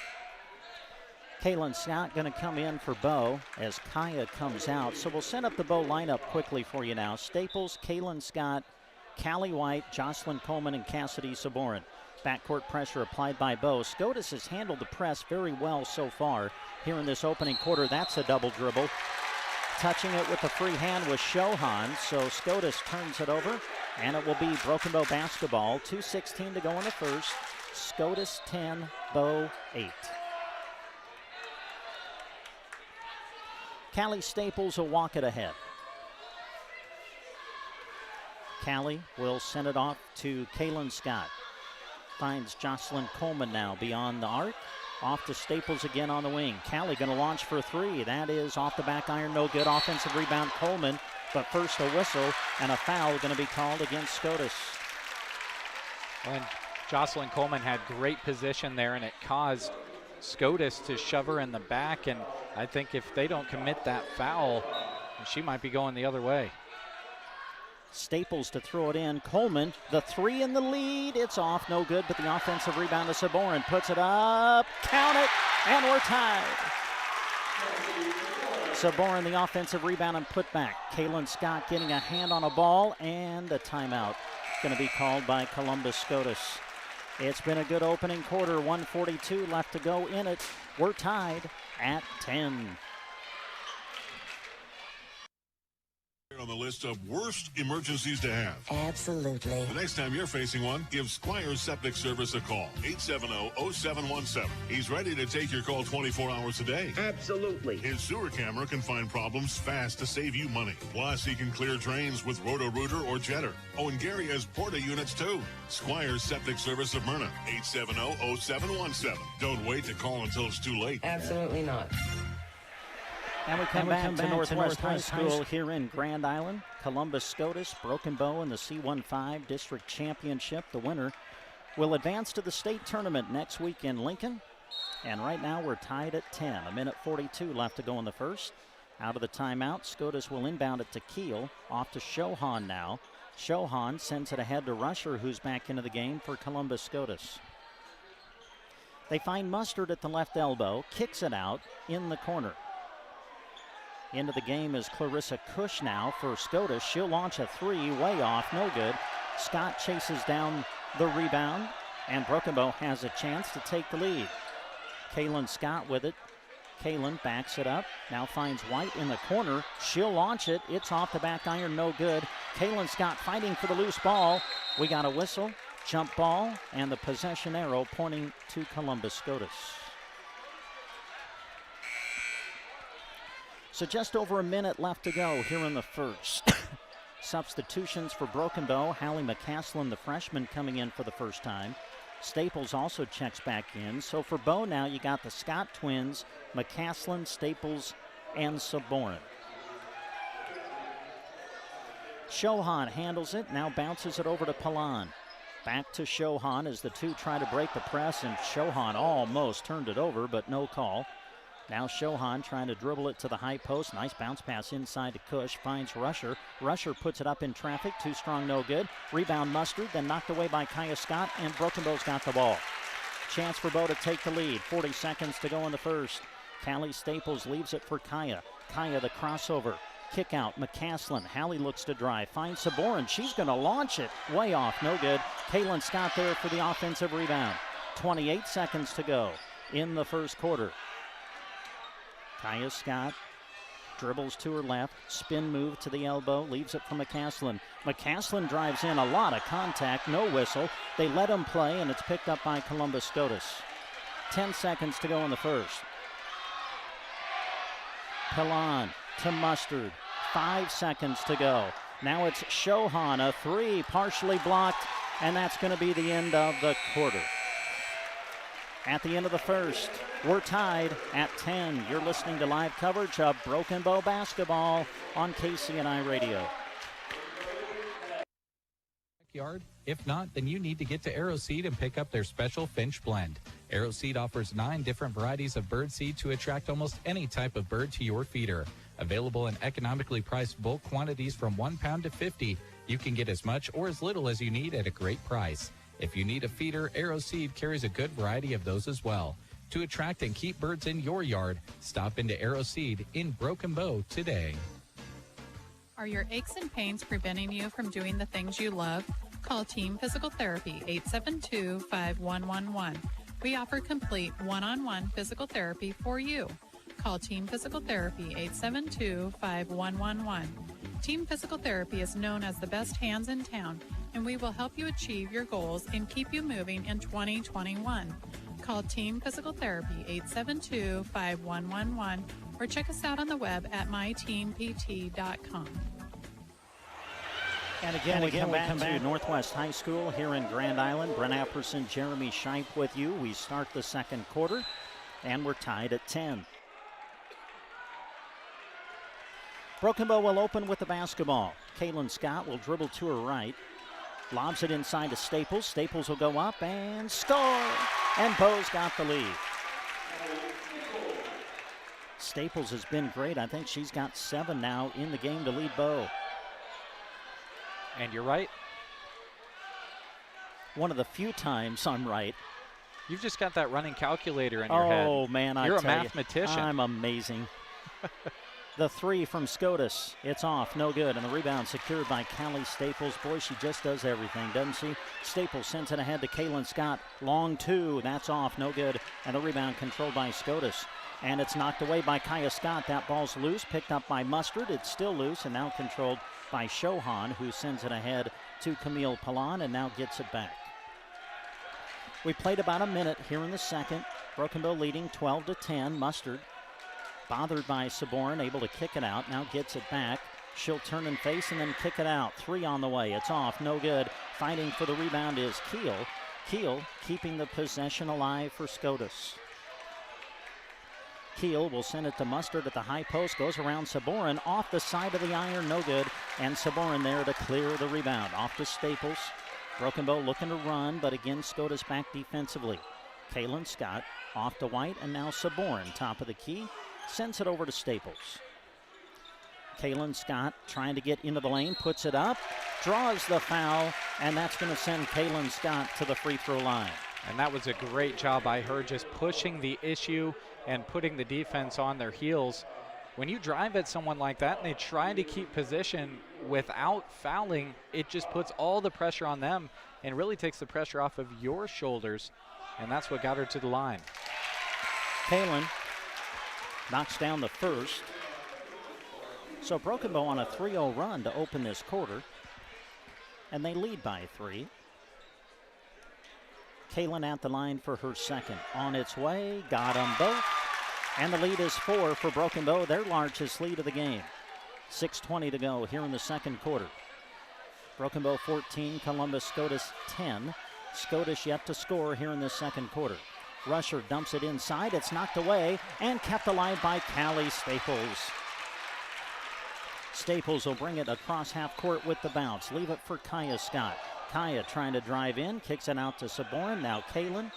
Kaylin Scott going to come in for Bo as Kaya comes out. So we'll set up the Bo lineup quickly for you now. Staples, Kaylin Scott, Callie White, Jocelyn Coleman, and Cassidy Saborin. Backcourt pressure applied by Bo. Scotus has handled the press very well so far here in this opening quarter. That's a double dribble. Touching it with the free hand was Shohan. So Scotus turns it over, and it will be Broken Bow basketball. 2:16 to go in the first. Scotus 10, Bo 8. Callie Staples will walk it ahead. Callie will send it off to Kaylin Scott. Finds Jocelyn Coleman now beyond the arc. Off to Staples again on the wing. Callie going to launch for three. That is off the back iron, no good. Offensive rebound, Coleman. But first a whistle and a foul going to be called against Scotus. And Jocelyn Coleman had great position there, and it caused Scotus to shove her in the back, and I think if they don't commit that foul, she might be going the other way. Staples to throw it in. Coleman, the three in the lead. It's off, no good, but the offensive rebound to Saborin. Puts it up, count it, and we're tied. Saborin, the offensive rebound and put back. Kaylin Scott getting a hand on a ball, and a timeout going to be called by Columbus Scotus. It's been a good opening quarter. 1:42 left to go in it. We're tied at 10. On the list of worst emergencies to have. Absolutely. The next time you're facing one, give Squires Septic Service a call. 870-0717. He's ready to take your call 24 hours a day. Absolutely. His sewer camera can find problems fast to save you money. Plus, he can clear drains with Roto-Rooter or Jetter. Oh, and Gary has Porta units too. Squires Septic Service of Myrna. 870-0717. Don't wait to call until it's too late. Absolutely not. And we come back to Northwest High School here in Grand Island. Columbus Scotus, Broken Bow in the C15 District Championship. The winner will advance to the state tournament next week in Lincoln. And right now we're tied at 10. 1:42 left to go in the first. Out of the timeout, Scotus will inbound it to Keel. Off to Shohan now. Shohan sends it ahead to Rusher, who's back into the game for Columbus Scotus. They find Mustard at the left elbow. Kicks it out in the corner. Into the game is Clarissa Cush now for Scotus. She'll launch a three, way off, no good. Scott chases down the rebound, and Broken Bow has a chance to take the lead. Kaylin Scott with it. Kaylin backs it up, now finds White in the corner. She'll launch it. It's off the back iron, no good. Kaylin Scott fighting for the loose ball. We got a whistle, jump ball, and the possession arrow pointing to Columbus Scotus. So just over a minute left to go here in the first. Substitutions for Broken Bow. Hallie McCaslin, the freshman, coming in for the first time. Staples also checks back in. So for Bow now, you got the Scott twins, McCaslin, Staples, and Saborin. Shohan handles it, now bounces it over to Palan. Back to Shohan as the two try to break the press, and Shohan almost turned it over, but no call. Now Shohan trying to dribble it to the high post. Nice bounce pass inside to Cush. Finds Rusher. Rusher puts it up in traffic. Too strong, no good. Rebound Mustard, then knocked away by Kaya Scott, and Broken Bow's got the ball. Chance for Bow to take the lead. 40 seconds to go in the first. Callie Staples leaves it for Kaya. Kaya the crossover. Kick out, McCaslin. Hallie looks to drive. Finds Saborin. She's going to launch it. Way off, no good. Kaylin Scott there for the offensive rebound. 28 seconds to go in the first quarter. Kaya Scott dribbles to her left, spin move to the elbow, leaves it for McCaslin. McCaslin drives in, a lot of contact, no whistle. They let him play, and it's picked up by Columbus Scotus. 10 seconds to go in the first. Pilon to Mustard, 5 seconds to go. Now it's Shohan, a three, partially blocked, and that's going to be the end of the quarter. At the end of the first, we're tied at 10. You're listening to live coverage of Broken Bow basketball on KCNI Radio. backyard? If not, then you need to get to Aeroseed and pick up their special Finch blend. Aeroseed offers 9 different varieties of bird seed to attract almost any type of bird to your feeder. Available in economically priced bulk quantities from 1 pound to 50. You can get as much or as little as you need at a great price. If you need a feeder, Aeroseed carries a good variety of those as well. To attract and keep birds in your yard, stop into Aeroseed in Broken Bow today. Are your aches and pains preventing you from doing the things you love? Call Team Physical Therapy 872-5111. We offer complete one-on-one physical therapy for you. Call Team Physical Therapy 872-5111. Team Physical Therapy is known as the best hands in town, and we will help you achieve your goals and keep you moving in 2021. Call Team Physical Therapy 872-5111 or check us out on the web at myteampt.com. And again, we come back to Northwest High School here in Grand Island. Brent Apperson, Jeremy Scheib with you. We start the second quarter, and we're tied at 10. Broken Bow will open with the basketball. Kaylin Scott will dribble to her right. Lobs it inside to Staples. Staples will go up and score. And Bow's got the lead. Staples has been great. I think she's got 7 now in the game to lead Bow. And you're right. One of the few times I'm right. You've just got that running calculator in your head. Oh, man, You're a mathematician. I'm amazing. The 3 from Scotus. It's off, no good. And the rebound secured by Callie Staples. Boy, she just does everything, doesn't she? Staples sends it ahead to Kaylin Scott. Long 2, that's off, no good. And the rebound controlled by Scotus. And it's knocked away by Kaya Scott. That ball's loose, picked up by Mustard. It's still loose and now controlled by Shohan, who sends it ahead to Camille Pallon and now gets it back. We played about a minute here in the second. Broken Bow leading 12-10. Mustard, bothered by Saborin, able to kick it out. Now gets it back. She'll turn and face and then kick it out. 3 on the way. It's off. No good. Fighting for the rebound is Keel. Keel keeping the possession alive for Scotus. Keel will send it to Mustard at the high post. Goes around Saborin. Off the side of the iron. No good. And Saborin there to clear the rebound. Off to Staples. Broken Bow looking to run, but again Scotus back defensively. Kaylin Scott off to White, and now Saborin, top of the key, sends it over to Staples. Kaylin Scott trying to get into the lane, puts it up, draws the foul, and that's going to send Kaylin Scott to the free throw line. And that was a great job by her, just pushing the issue and putting the defense on their heels. When you drive at someone like that and they try to keep position without fouling, it just puts all the pressure on them and really takes the pressure off of your shoulders, and that's what got her to the line. Kaylin knocks down the first. So Broken Bow on a 3-0 run to open this quarter, and they lead by 3. Kaylin at the line for her second. On its way, got them both. And the lead is 4 for Broken Bow, their largest lead of the game. 6:20 to go here in the second quarter. Broken Bow 14, Columbus Scotus 10. Scotus yet to score here in the second quarter. Rusher dumps it inside. It's knocked away and kept alive by Callie Staples. Staples will bring it across half court with the bounce. Leave it for Kaya Scott. Kaya trying to drive in, kicks it out to Saborin. Now Kaylin.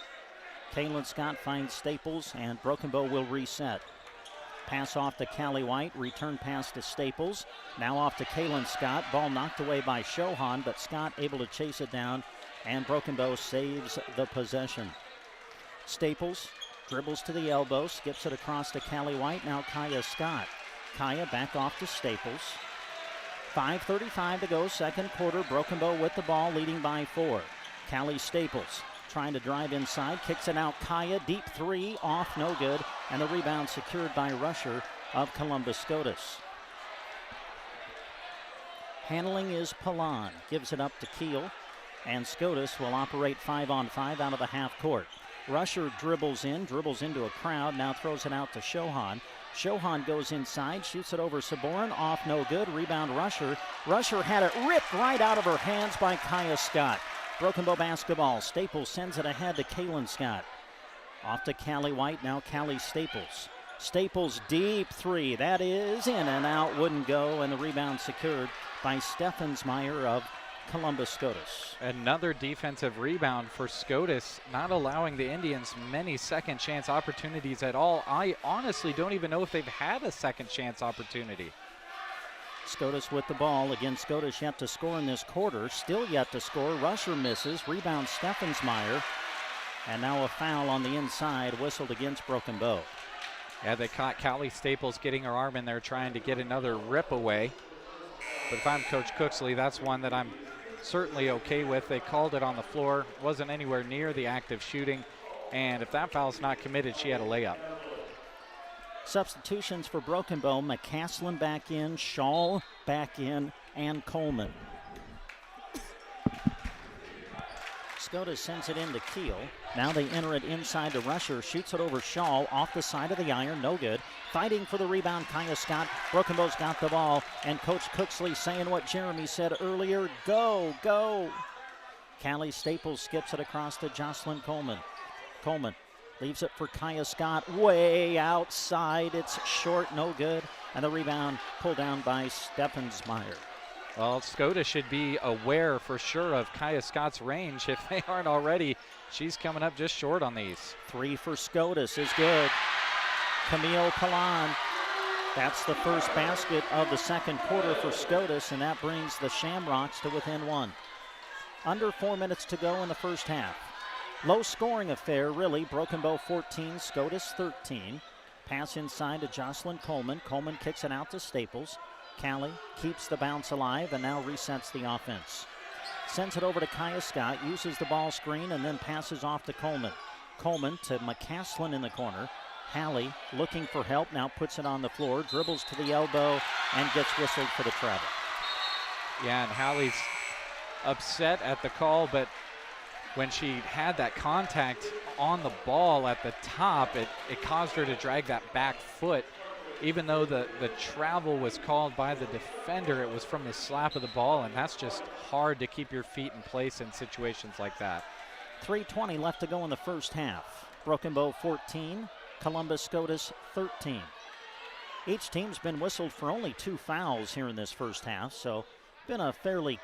Kaylin Scott finds Staples, and Broken Bow will reset. Pass off to Callie White, return pass to Staples. Now off to Kaylin Scott. Ball knocked away by Shohan, but Scott able to chase it down, and Broken Bow saves the possession. Staples dribbles to the elbow, skips it across to Callie White. Now Kaya Scott. Kaya back off to Staples. 5:35 to go, second quarter. Broken Bow with the ball, leading by 4. Callie Staples trying to drive inside, kicks it out. Kaya, deep 3, off, no good. And the rebound secured by Rusher of Columbus Scotus. Handling is Pallon, gives it up to Keel. And Scotus will operate 5-on-5 out of the half court. Rusher dribbles into a crowd, now throws it out to Shohan. Shohan goes inside, shoots it over Saborin, off, no good. Rebound Rusher. Rusher had it ripped right out of her hands by Kaya Scott. Broken Bow basketball. Staples sends it ahead to Kaylin Scott. Off to Callie White, now Callie Staples. Staples deep 3, that is in and out, wouldn't go, and the rebound secured by Steffensmeyer of Columbus Scotus. Another defensive rebound for Scotus, not allowing the Indians many second chance opportunities at all. I honestly don't even know if they've had a second chance opportunity. Scotus with the ball. Again, Scotus yet to score in this quarter. Still yet to score. Rusher misses. Rebound Steffensmeyer. And now a foul on the inside, whistled against Broken Bow. Yeah, they caught Callie Staples getting her arm in there trying to get another rip away. But if I'm Coach Cooksley, that's one that I'm certainly okay with. They called it on the floor. Wasn't anywhere near the act of shooting. And if that foul's not committed, she had a layup. Substitutions for Broken Bow. McCaslin back in, Shaw back in, and Coleman. Scotus sends it into Keel. Now they enter it inside to Rusher. Shoots it over Shaw off the side of the iron. No good. Fighting for the rebound, Kaya Scott. Broken Bow's got the ball. And Coach Cooksley saying what Jeremy said earlier. Go, go. Callie Staples skips it across to Jocelyn Coleman. Coleman leaves it for Kaya Scott. Way outside. It's short. No good. And the rebound pulled down by Steffensmeyer. Well, Scotus should be aware for sure of Kaya Scott's range. If they aren't already, she's coming up just short on these. 3 for Scotus is good. Camille Palan. That's the first basket of the second quarter for Scotus, and that brings the Shamrocks to within 1. Under 4 minutes to go in the first half. Low scoring affair, really. Broken Bow 14, Scotus 13. Pass inside to Jocelyn Coleman. Coleman kicks it out to Staples. Callie keeps the bounce alive and now resets the offense. Sends it over to Kaya Scott, uses the ball screen, and then passes off to Coleman. Coleman to McCaslin in the corner. Hallie looking for help, now puts it on the floor, dribbles to the elbow, and gets whistled for the travel. Yeah, and Hallie's upset at the call, but when she had that contact on the ball at the top, it caused her to drag that back foot. Even though the travel was called by the defender, it was from the slap of the ball, and that's just hard to keep your feet in place in situations like that. 3:20 left to go in the first half. Broken Bow 14, Columbus Scotus 13. Each team's been whistled for only 2 fouls here in this first half, so been a fairly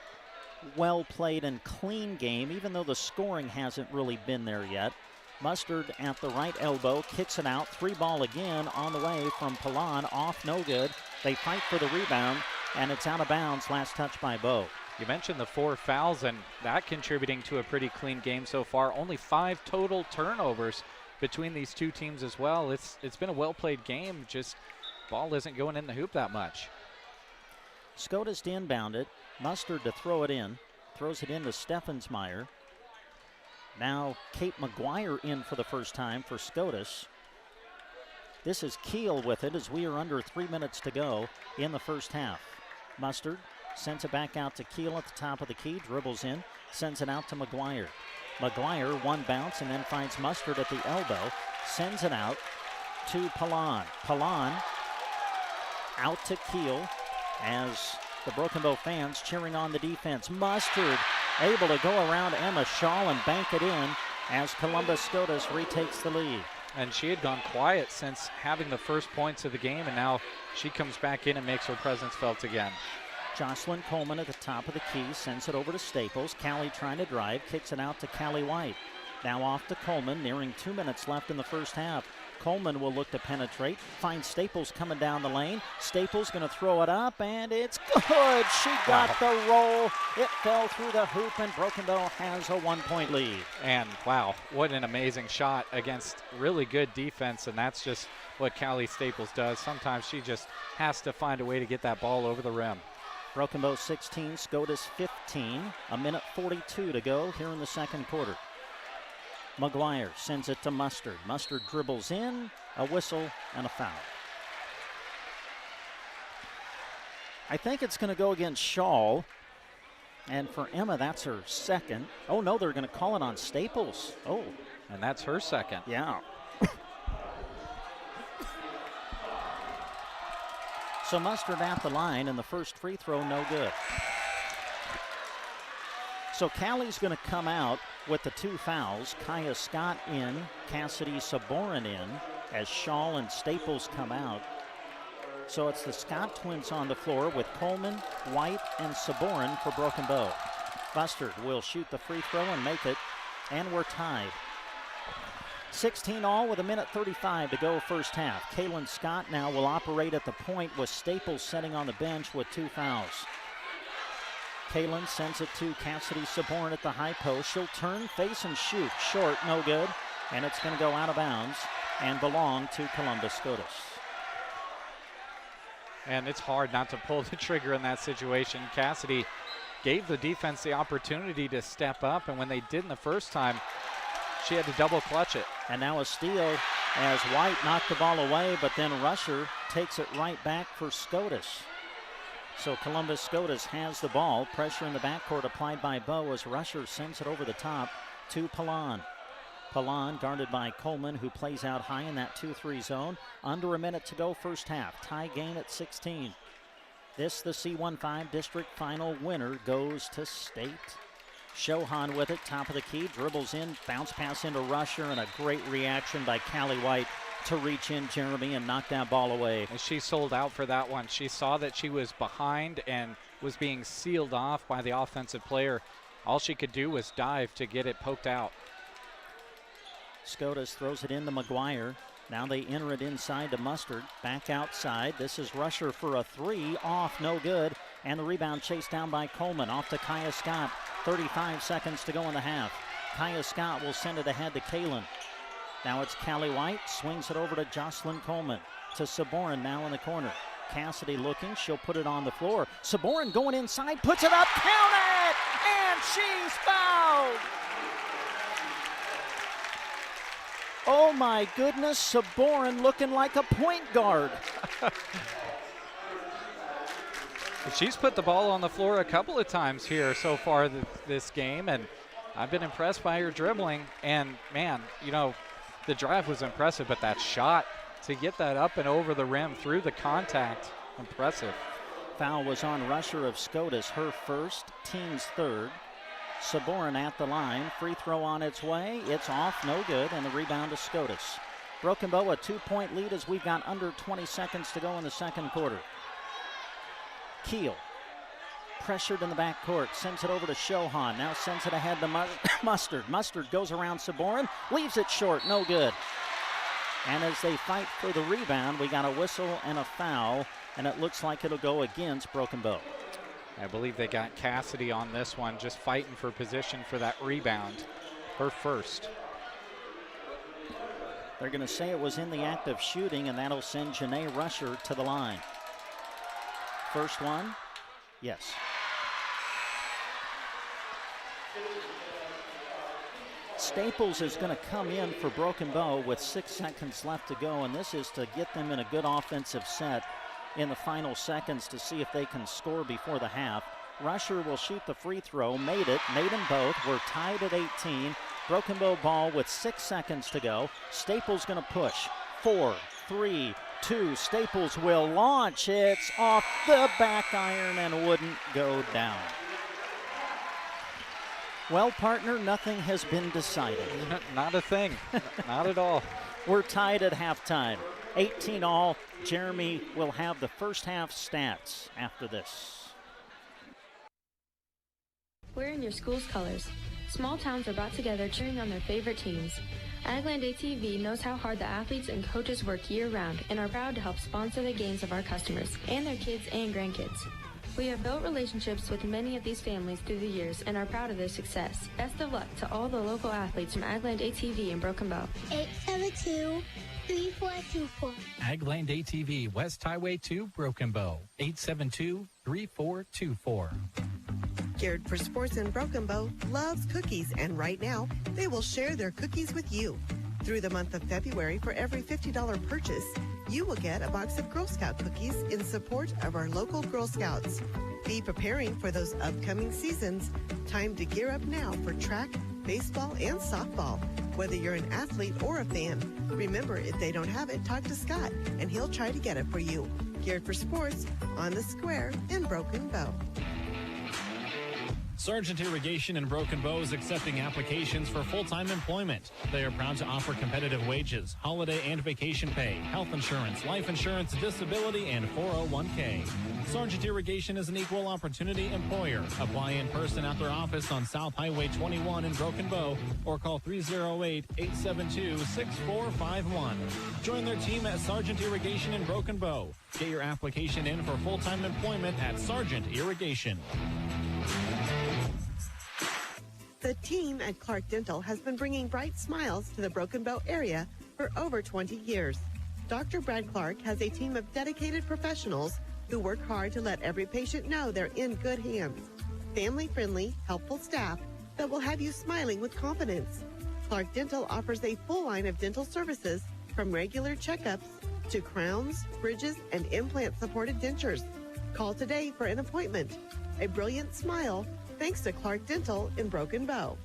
well-played and clean game, even though the scoring hasn't really been there yet. Mustard at the right elbow, kicks it out. 3 ball again on the way from Palan, off, no good. They fight for the rebound, and it's out of bounds. Last touch by Bow. You mentioned the 4 fouls, and that contributing to a pretty clean game so far. Only 5 total turnovers between these two teams as well. It's been a well-played game, just ball isn't going in the hoop that much. Scotus to inbound it. Mustard to throw it in. Throws it in to Steffensmeyer. Now Kate McGuire in for the first time for Scotus. This is Keel with it as we are under 3 minutes to go in the first half. Mustard sends it back out to Keel at the top of the key, dribbles in, sends it out to McGuire. McGuire one bounce and then finds Mustard at the elbow, sends it out to Palan. Palan out to Keel as the Broken Bow fans cheering on the defense. Mustard able to go around Emma Shaw and bank it in as Columbus Scotus retakes the lead. And she had gone quiet since having the first points of the game, and now she comes back in and makes her presence felt again. Jocelyn Coleman at the top of the key, sends it over to Staples. Callie trying to drive, kicks it out to Callie White. Now off to Coleman, nearing 2 minutes left in the first half. Coleman will look to penetrate, finds Staples coming down the lane. Staples going to throw it up, and it's good. She got the roll. It fell through the hoop, and Broken Bow has a 1-point lead. And wow, what an amazing shot against really good defense, and that's just what Callie Staples does. Sometimes she just has to find a way to get that ball over the rim. Broken Bow 16, Scotus 15. 1:42 to go here in the second quarter. McGuire sends it to Mustard. Mustard dribbles in, a whistle, and a foul. I think it's going to go against Shaw. And for Emma, that's her second. Oh, no, they're going to call it on Staples. Oh. And that's her second. Yeah. So Mustard at the line, and the first free throw, no good. So Callie's going to come out with the 2 fouls. Kaya Scott in, Cassidy Saborin in, as Shaw and Staples come out. So it's the Scott twins on the floor with Coleman, White, and Saborin for Broken Bow. Mustard will shoot the free throw and make it, and we're tied. 16 all with 1:35 to go first half. Kaylin Scott now will operate at the point with Staples sitting on the bench with 2 fouls. Kaylin sends it to Cassidy Saborin at the high post. She'll turn, face, and shoot. Short, no good. And it's going to go out of bounds and belong to Columbus Scotus. And it's hard not to pull the trigger in that situation. Cassidy gave the defense the opportunity to step up, and when they didn't the first time, she had to double clutch it. And now a steal as White knocked the ball away, but then Rusher takes it right back for Scotus. So Columbus Scotus has the ball. Pressure in the backcourt applied by Bow as Rusher sends it over the top to Pallon. Pallon guarded by Coleman, who plays out high in that 2-3 zone. Under a minute to go first half. Tie game at 16. This, the C15 district final winner, goes to state. Shohan with it, top of the key, dribbles in, bounce pass into Rusher, and a great reaction by Callie White to reach in Jeremy and knock that ball away. And she sold out for that one. She saw that she was behind and was being sealed off by the offensive player. All she could do was dive to get it poked out. Scotus throws it into McGuire. Now they enter it inside to Mustard. Back outside. This is Rusher for a 3. Off, no good. And the rebound chased down by Coleman. Off to Kaya Scott. 35 seconds to go in the half. Kaya Scott will send it ahead to Kaylin. Now it's Callie White. Swings it over to Jocelyn Coleman. To Saborin now in the corner. Cassidy looking. She'll put it on the floor. Saborin going inside. Puts it up. Count it! And she's fouled! Oh my goodness, Saborin looking like a point guard. She's put the ball on the floor a couple of times here so far this game, and I've been impressed by her dribbling. And man, you know, the drive was impressive, but that shot, to get that up and over the rim through the contact, impressive. Foul was on Rusher of Scotus, her first, team's third. Saborin at the line, free throw on its way, it's off, no good, and the rebound to Scotus. Broken Bow a 2-point lead as we've got under 20 seconds to go in the second quarter. Keel, pressured in the backcourt, sends it over to Shohan, now sends it ahead to Mustard. Mustard goes around Saborin, leaves it short, no good. And as they fight for the rebound, we got a whistle and a foul, and it looks like it'll go against Broken Bow. I believe they got Cassidy on this one, just fighting for position for that rebound, her first. They're going to say it was in the act of shooting, and that'll send Janae Rusher to the line. First one, yes. Staples is going to come in for Broken Bow with 6 seconds left to go, and this is to get them in a good offensive set in the final seconds to see if they can score before the half. Rusher will shoot the free throw, made them both. We're tied at 18. Broken Bow ball with 6 seconds to go. Staples going to push. 4, 3, 2. Staples will launch. It's off the back iron and wouldn't go down. Well, partner, nothing has been decided. Not a thing. Not at all. We're tied at halftime. 18 all. Jeremy will have the first half stats after this. Wearing your school's colors. Small towns are brought together cheering on their favorite teams. Agland ATV knows how hard the athletes and coaches work year-round and are proud to help sponsor the games of our customers and their kids and grandkids. We have built relationships with many of these families through the years and are proud of their success. Best of luck to all the local athletes from Agland ATV in Broken Bow. 872-3424. Agland ATV, West Highway 2, Broken Bow. 872-3424. Geared for Sports in Broken Bow loves cookies, and right now they will share their cookies with you. Through the month of February, for every $50 purchase, you will get a box of Girl Scout cookies in support of our local Girl Scouts. Be preparing for those upcoming seasons. Time to gear up now for track, baseball, and softball. Whether you're an athlete or a fan, remember, if they don't have it, talk to Scott, and he'll try to get it for you. Geared for Sports, on the Square in Broken Bow. Sargent Irrigation in Broken Bow is accepting applications for full-time employment. They are proud to offer competitive wages, holiday and vacation pay, health insurance, life insurance, disability, and 401k. Sargent Irrigation is an equal opportunity employer. Apply in person at their office on South Highway 21 in Broken Bow or call 308-872-6451. Join their team at Sargent Irrigation in Broken Bow. Get your application in for full-time employment at Sargent Irrigation. The team at Clark Dental has been bringing bright smiles to the Broken Bow area for over 20 years. Dr. Brad Clark has a team of dedicated professionals who work hard to let every patient know they're in good hands. Family-friendly, helpful staff that will have you smiling with confidence. Clark Dental offers a full line of dental services from regular checkups to crowns, bridges, and implant-supported dentures. Call today for an appointment. A brilliant smile thanks to Clark Dental in Broken Bow.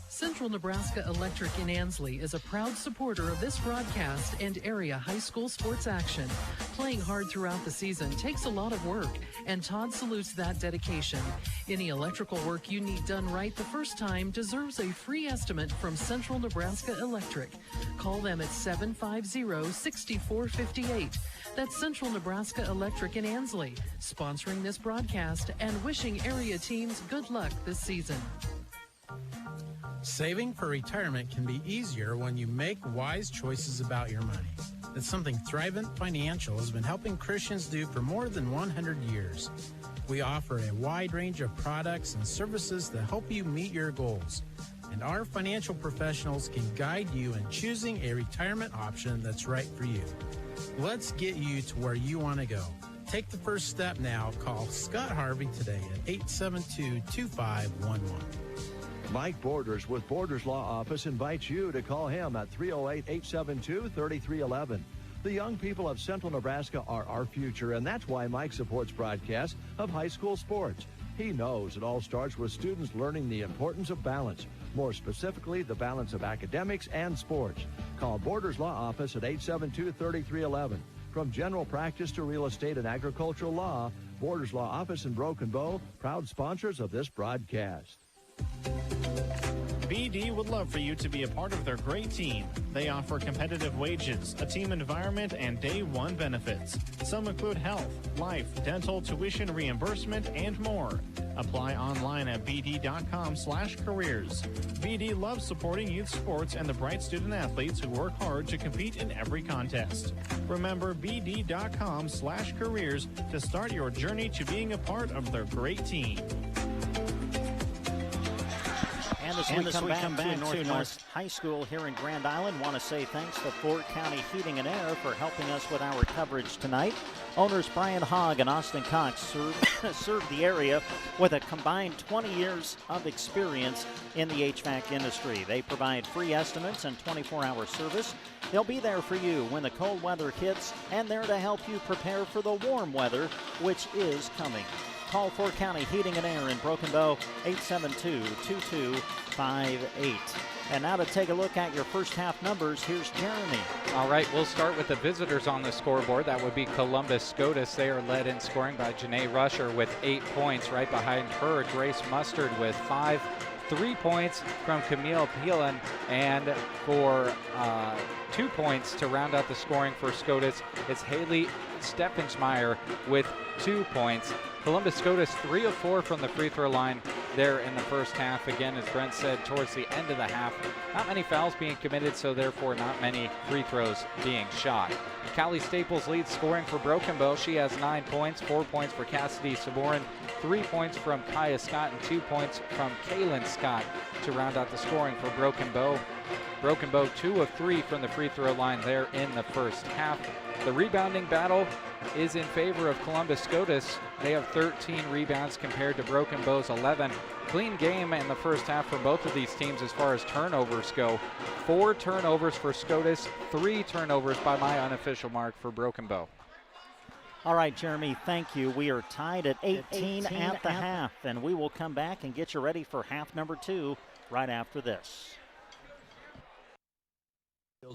Central Nebraska Electric in Ansley is a proud supporter of this broadcast and area high school sports action. Playing hard throughout the season takes a lot of work, and Todd salutes that dedication. Any electrical work you need done right the first time deserves a free estimate from Central Nebraska Electric. Call them at 750-6458. That's Central Nebraska Electric in Ansley, sponsoring this broadcast and wishing area teams good luck this season. Saving for retirement can be easier when you make wise choices about your money. That's something Thrivent Financial has been helping Christians do for more than 100 years. We offer a wide range of products and services that help you meet your goals. And our financial professionals can guide you in choosing a retirement option that's right for you. Let's get you to where you want to go. Take the first step now. Call Scott Harvey today at 872-2511. Mike Borders with Borders Law Office invites you to call him at 308-872-3311. The young people of Central Nebraska are our future, and that's why Mike supports broadcasts of high school sports. He knows it all starts with students learning the importance of balance, more specifically the balance of academics and sports. Call Borders Law Office at 872-3311. From general practice to real estate and agricultural law, Borders Law Office in Broken Bow, proud sponsors of this broadcast. BD would love for you to be a part of their great team. They offer competitive wages, a team environment, and day one benefits. Some include health, life, dental, tuition reimbursement, and more. Apply online at bd.com/careers. BD loves supporting youth sports and the bright student athletes who work hard to compete in every contest. Remember bd.com/careers to start your journey to being a part of their great team. And as we come back to Northwest High School here in Grand Island, want to say thanks to Fort County Heating and Air for helping us with our coverage tonight. Owners Brian Hogg and Austin Cox serve the area with a combined 20 years of experience in the HVAC industry. They provide free estimates and 24-hour service. They'll be there for you when the cold weather hits, and there to help you prepare for the warm weather, which is coming. Call Fort County Heating and Air in Broken Bow, 872-2258. And now to take a look at your first half numbers, here's Jeremy. All right, we'll start with the visitors on the scoreboard. That would be Columbus Scotus. They are led in scoring by Janae Rusher with 8 points. Right behind her, Grace Mustard with 5. 3 points from Camille Peelan, and for 2 points to round out the scoring for Scotus, it's Haley Steffensmeyer with 2 points. Columbus Scotus 3 of 4 from the free throw line there in the first half. Again, as Brent said, towards the end of the half, not many fouls being committed, so therefore not many free throws being shot. Callie Staples leads scoring for Broken Bow. She has 9 points, 4 points for Cassidy Saborin, 3 points from Kaya Scott, and 2 points from Kaylin Scott to round out the scoring for Broken Bow. Broken Bow 2 of 3 from the free throw line there in the first half. The rebounding battle is in favor of Columbus Scotus. They have 13 rebounds compared to Broken Bow's 11. Clean game in the first half for both of these teams as far as turnovers go. 4 turnovers for Scotus, 3 turnovers by my unofficial mark for Broken Bow. All right, Jeremy, thank you. We are tied at 18 at the half, and we will come back and get you ready for half number 2 right after this.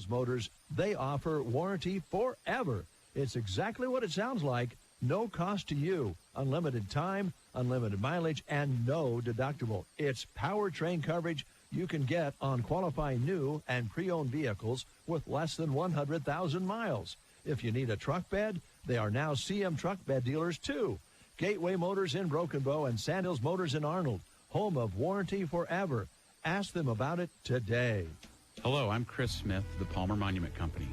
Motors, they offer warranty forever. It's exactly what it sounds like. No cost to you. Unlimited time, unlimited mileage, and no deductible. It's powertrain coverage you can get on qualifying new and pre-owned vehicles with less than 100,000 miles. If you need a truck bed, they are now CM truck bed dealers too. Gateway Motors in Broken Bow and Sandhills Motors in Arnold, home of warranty forever. Ask them about it today. Hello, I'm Chris Smith, the Palmer Monument Company.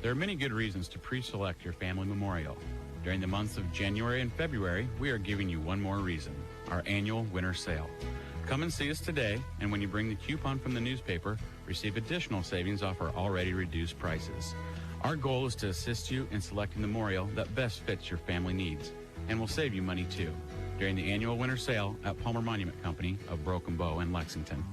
There are many good reasons to pre-select your family memorial. During the months of January and February, we are giving you one more reason, our annual winter sale. Come and see us today, and when you bring the coupon from the newspaper, receive additional savings off our already reduced prices. Our goal is to assist you in selecting the memorial that best fits your family needs, and will save you money too, during the annual winter sale at Palmer Monument Company of Broken Bow and Lexington.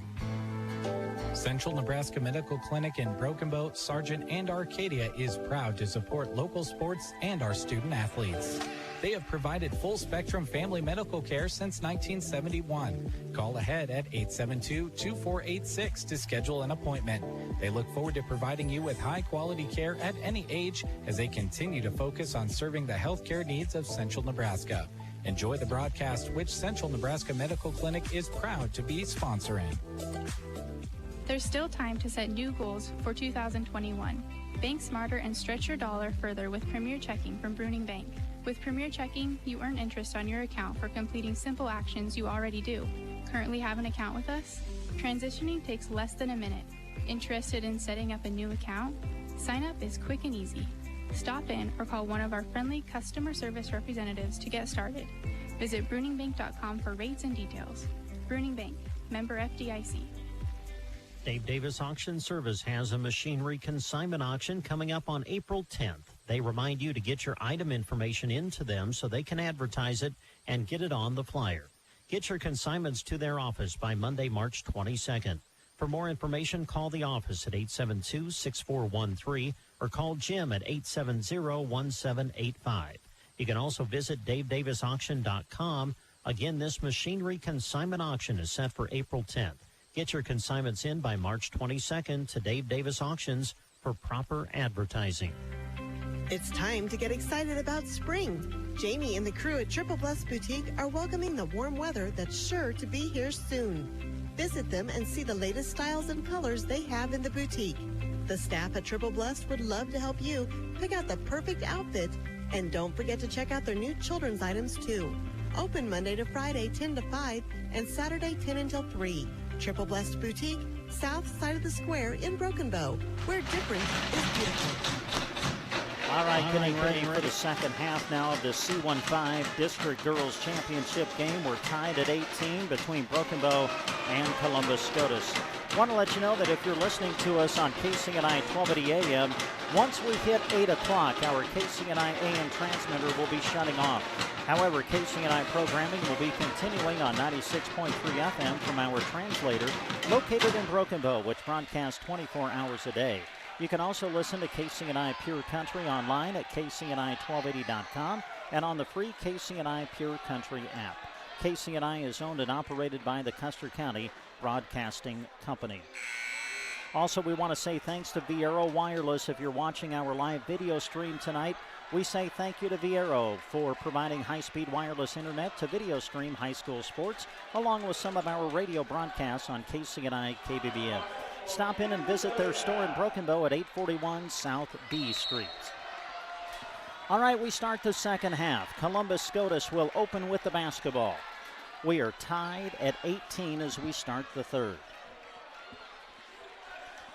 Central Nebraska Medical Clinic in Broken Bow, Sargent, and Arcadia is proud to support local sports and our student athletes. They have provided full-spectrum family medical care since 1971. Call ahead at 872-2486 to schedule an appointment. They look forward to providing you with high-quality care at any age as they continue to focus on serving the healthcare needs of Central Nebraska. Enjoy the broadcast, which Central Nebraska Medical Clinic is proud to be sponsoring. There's still time to set new goals for 2021. Bank smarter and stretch your dollar further with Premier Checking from Bruning Bank. With Premier Checking, you earn interest on your account for completing simple actions you already do. Currently have an account with us? Transitioning takes less than a minute. Interested in setting up a new account? Sign up is quick and easy. Stop in or call one of our friendly customer service representatives to get started. Visit bruningbank.com for rates and details. Bruning Bank, member FDIC. Dave Davis Auction Service has a machinery consignment auction coming up on April 10th. They remind you to get your item information into them so they can advertise it and get it on the flyer. Get your consignments to their office by Monday, March 22nd. For more information, call the office at 872-6413 or call Jim at 870-1785. You can also visit DaveDavisAuction.com. Again, this machinery consignment auction is set for April 10th. Get your consignments in by March 22nd to Dave Davis Auctions for proper advertising. It's time to get excited about spring. Jamie and the crew at Triple Blessed Boutique are welcoming the warm weather that's sure to be here soon. Visit them and see the latest styles and colors they have in the boutique. The staff at Triple Blessed would love to help you pick out the perfect outfit. And don't forget to check out their new children's items too. Open Monday to Friday 10 to 5 and Saturday 10 until 3. Triple Blessed Boutique, south side of the square in Broken Bow, where difference is beautiful. All right, getting ready for the second half now of the C15 District Girls Championship game. We're tied at 18 between Broken Bow and Columbus Scotus. Want to let you know that if you're listening to us on KCNI 1280 AM, once we hit 8 o'clock, our KCNI AM transmitter will be shutting off. However, KCNI programming will be continuing on 96.3 FM from our translator located in Broken Bow, which broadcasts 24 hours a day. You can also listen to KCNI Pure Country online at KCNI1280.com and on the free KCNI Pure Country app. KCNI is owned and operated by the Custer County Broadcasting Company. Also, we want to say thanks to Viero Wireless. If you're watching our live video stream tonight, we say thank you to Viero for providing high-speed wireless internet to video stream high school sports, along with some of our radio broadcasts on KCNI KBBM. Stop in and visit their store in Broken Bow at 841 South B Street. All right, we start the second half. Columbus Scotus will open with the basketball. We are tied at 18 as we start the third.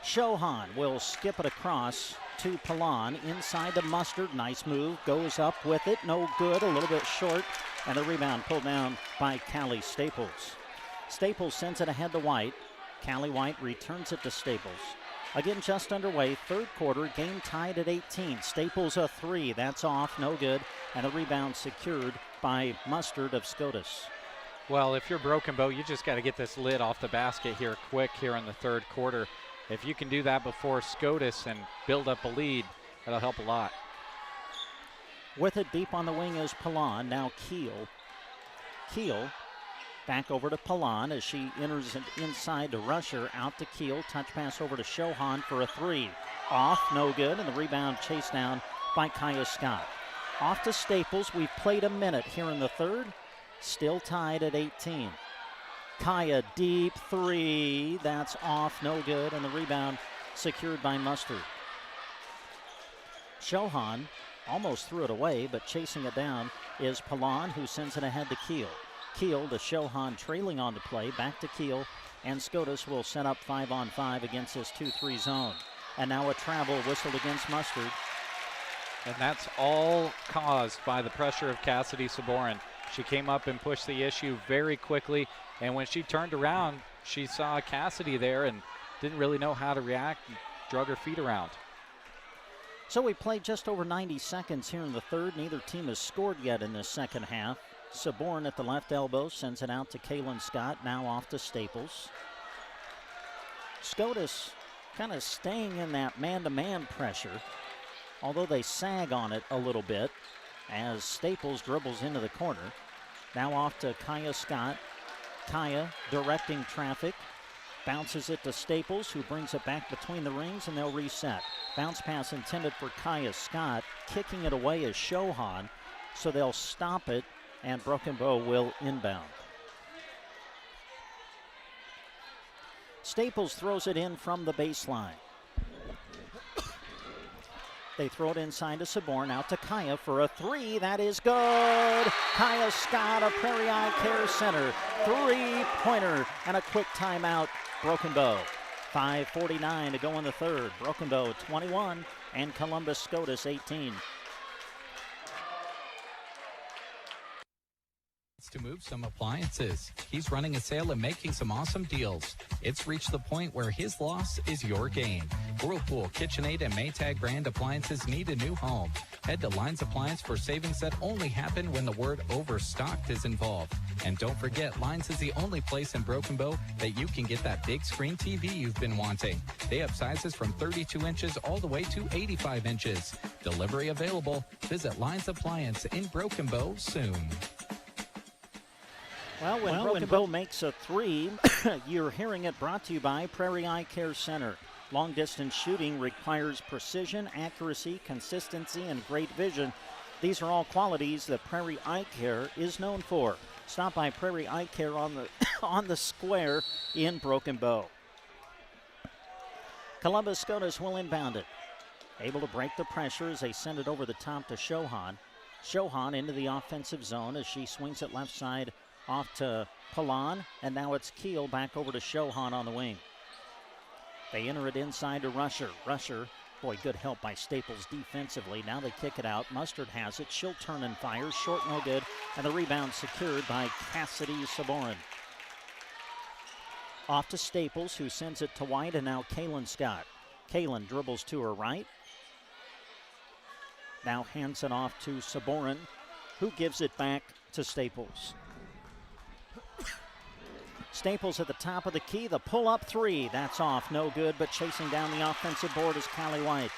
Shohan will skip it across to Pilon. Inside to Mustard. Nice move. Goes up with it. No good. A little bit short. And a rebound pulled down by Callie Staples. Staples sends it ahead to White. Callie White returns it to Staples. Again, just underway. Third quarter. Game tied at 18. Staples a three. That's off. No good. And a rebound secured by Mustard of Scotus. Well, if you're Broken Bow, you just got to get this lid off the basket here quick here in the third quarter. If you can do that before Scotus and build up a lead, that'll help a lot. With it deep on the wing is Pilon. Now Keel. Keel back over to Pilon as she enters inside to Rusher. Out to Keel. Touch pass over to Shohan for a three. Off, no good, and the rebound chased down by Kaya Scott. Off to Staples. We've played a minute here in the third. Still tied at 18. Kaya, deep three. That's off, no good, and the rebound secured by Mustard. Shohan almost threw it away, but chasing it down is Palan, who sends it ahead to Keel. Keel to Shohan, trailing on the play, back to Keel, and Scotus will set up 5-on-5 against this 2-3 zone. And now a travel whistled against Mustard. And that's all caused by the pressure of Cassidy Saborin. She came up and pushed the issue very quickly, and when she turned around, she saw Cassidy there and didn't really know how to react and drug her feet around. So we played just over 90 seconds here in the third. Neither team has scored yet in this second half. Saborin at the left elbow sends it out to Kaylin Scott, now off to Staples. Scotus kind of staying in that man-to-man pressure, although they sag on it a little bit as Staples dribbles into the corner. Now off to Kaya Scott. Kaya directing traffic, bounces it to Staples, who brings it back between the rings, and they'll reset. Bounce pass intended for Kaya Scott. Kicking it away is Shohan, so they'll stop it, and Broken Bow will inbound. Staples throws it in from the baseline. They throw it inside to Saborin, out to Kaya for a three. That is good. Kaya Scott of Prairie Eye Care Center. Three-pointer and a quick timeout. Broken Bow. 5:49 to go in the third. Broken Bow 21 and Columbus Scotus 18. To move some appliances. He's running a sale and making some awesome deals. It's reached the point where his loss is your gain. Whirlpool, KitchenAid, and Maytag brand appliances need a new home. Head to Lines Appliance for savings that only happen when the word overstocked is involved. And don't forget, Lines is the only place in Broken Bow that you can get that big screen TV you've been wanting. They have sizes from 32 inches all the way to 85 inches. Delivery available. Visit Lines Appliance in Broken Bow soon. Well, when Broken Bow makes a three, you're hearing it brought to you by Prairie Eye Care Center. Long-distance shooting requires precision, accuracy, consistency, and great vision. These are all qualities that Prairie Eye Care is known for. Stop by Prairie Eye Care on the square in Broken Bow. Columbus Scotus will inbound it. Able to break the pressure as they send it over the top to Shohan. Shohan into the offensive zone as she swings it left side off to Palan, and now it's Keel back over to Shohan on the wing. They enter it inside to Rusher. Rusher, boy, good help by Staples defensively. Now they kick it out. Mustard has it. She'll turn and fire. Short, no good. And the rebound secured by Cassidy Saborin. Off to Staples, who sends it to White, and now Kaylin Scott. Kaylin dribbles to her right. Now hands it off to Saborin, who gives it back to Staples. Staples at the top of the key, the pull-up three. That's off, no good, but chasing down the offensive board is Callie White.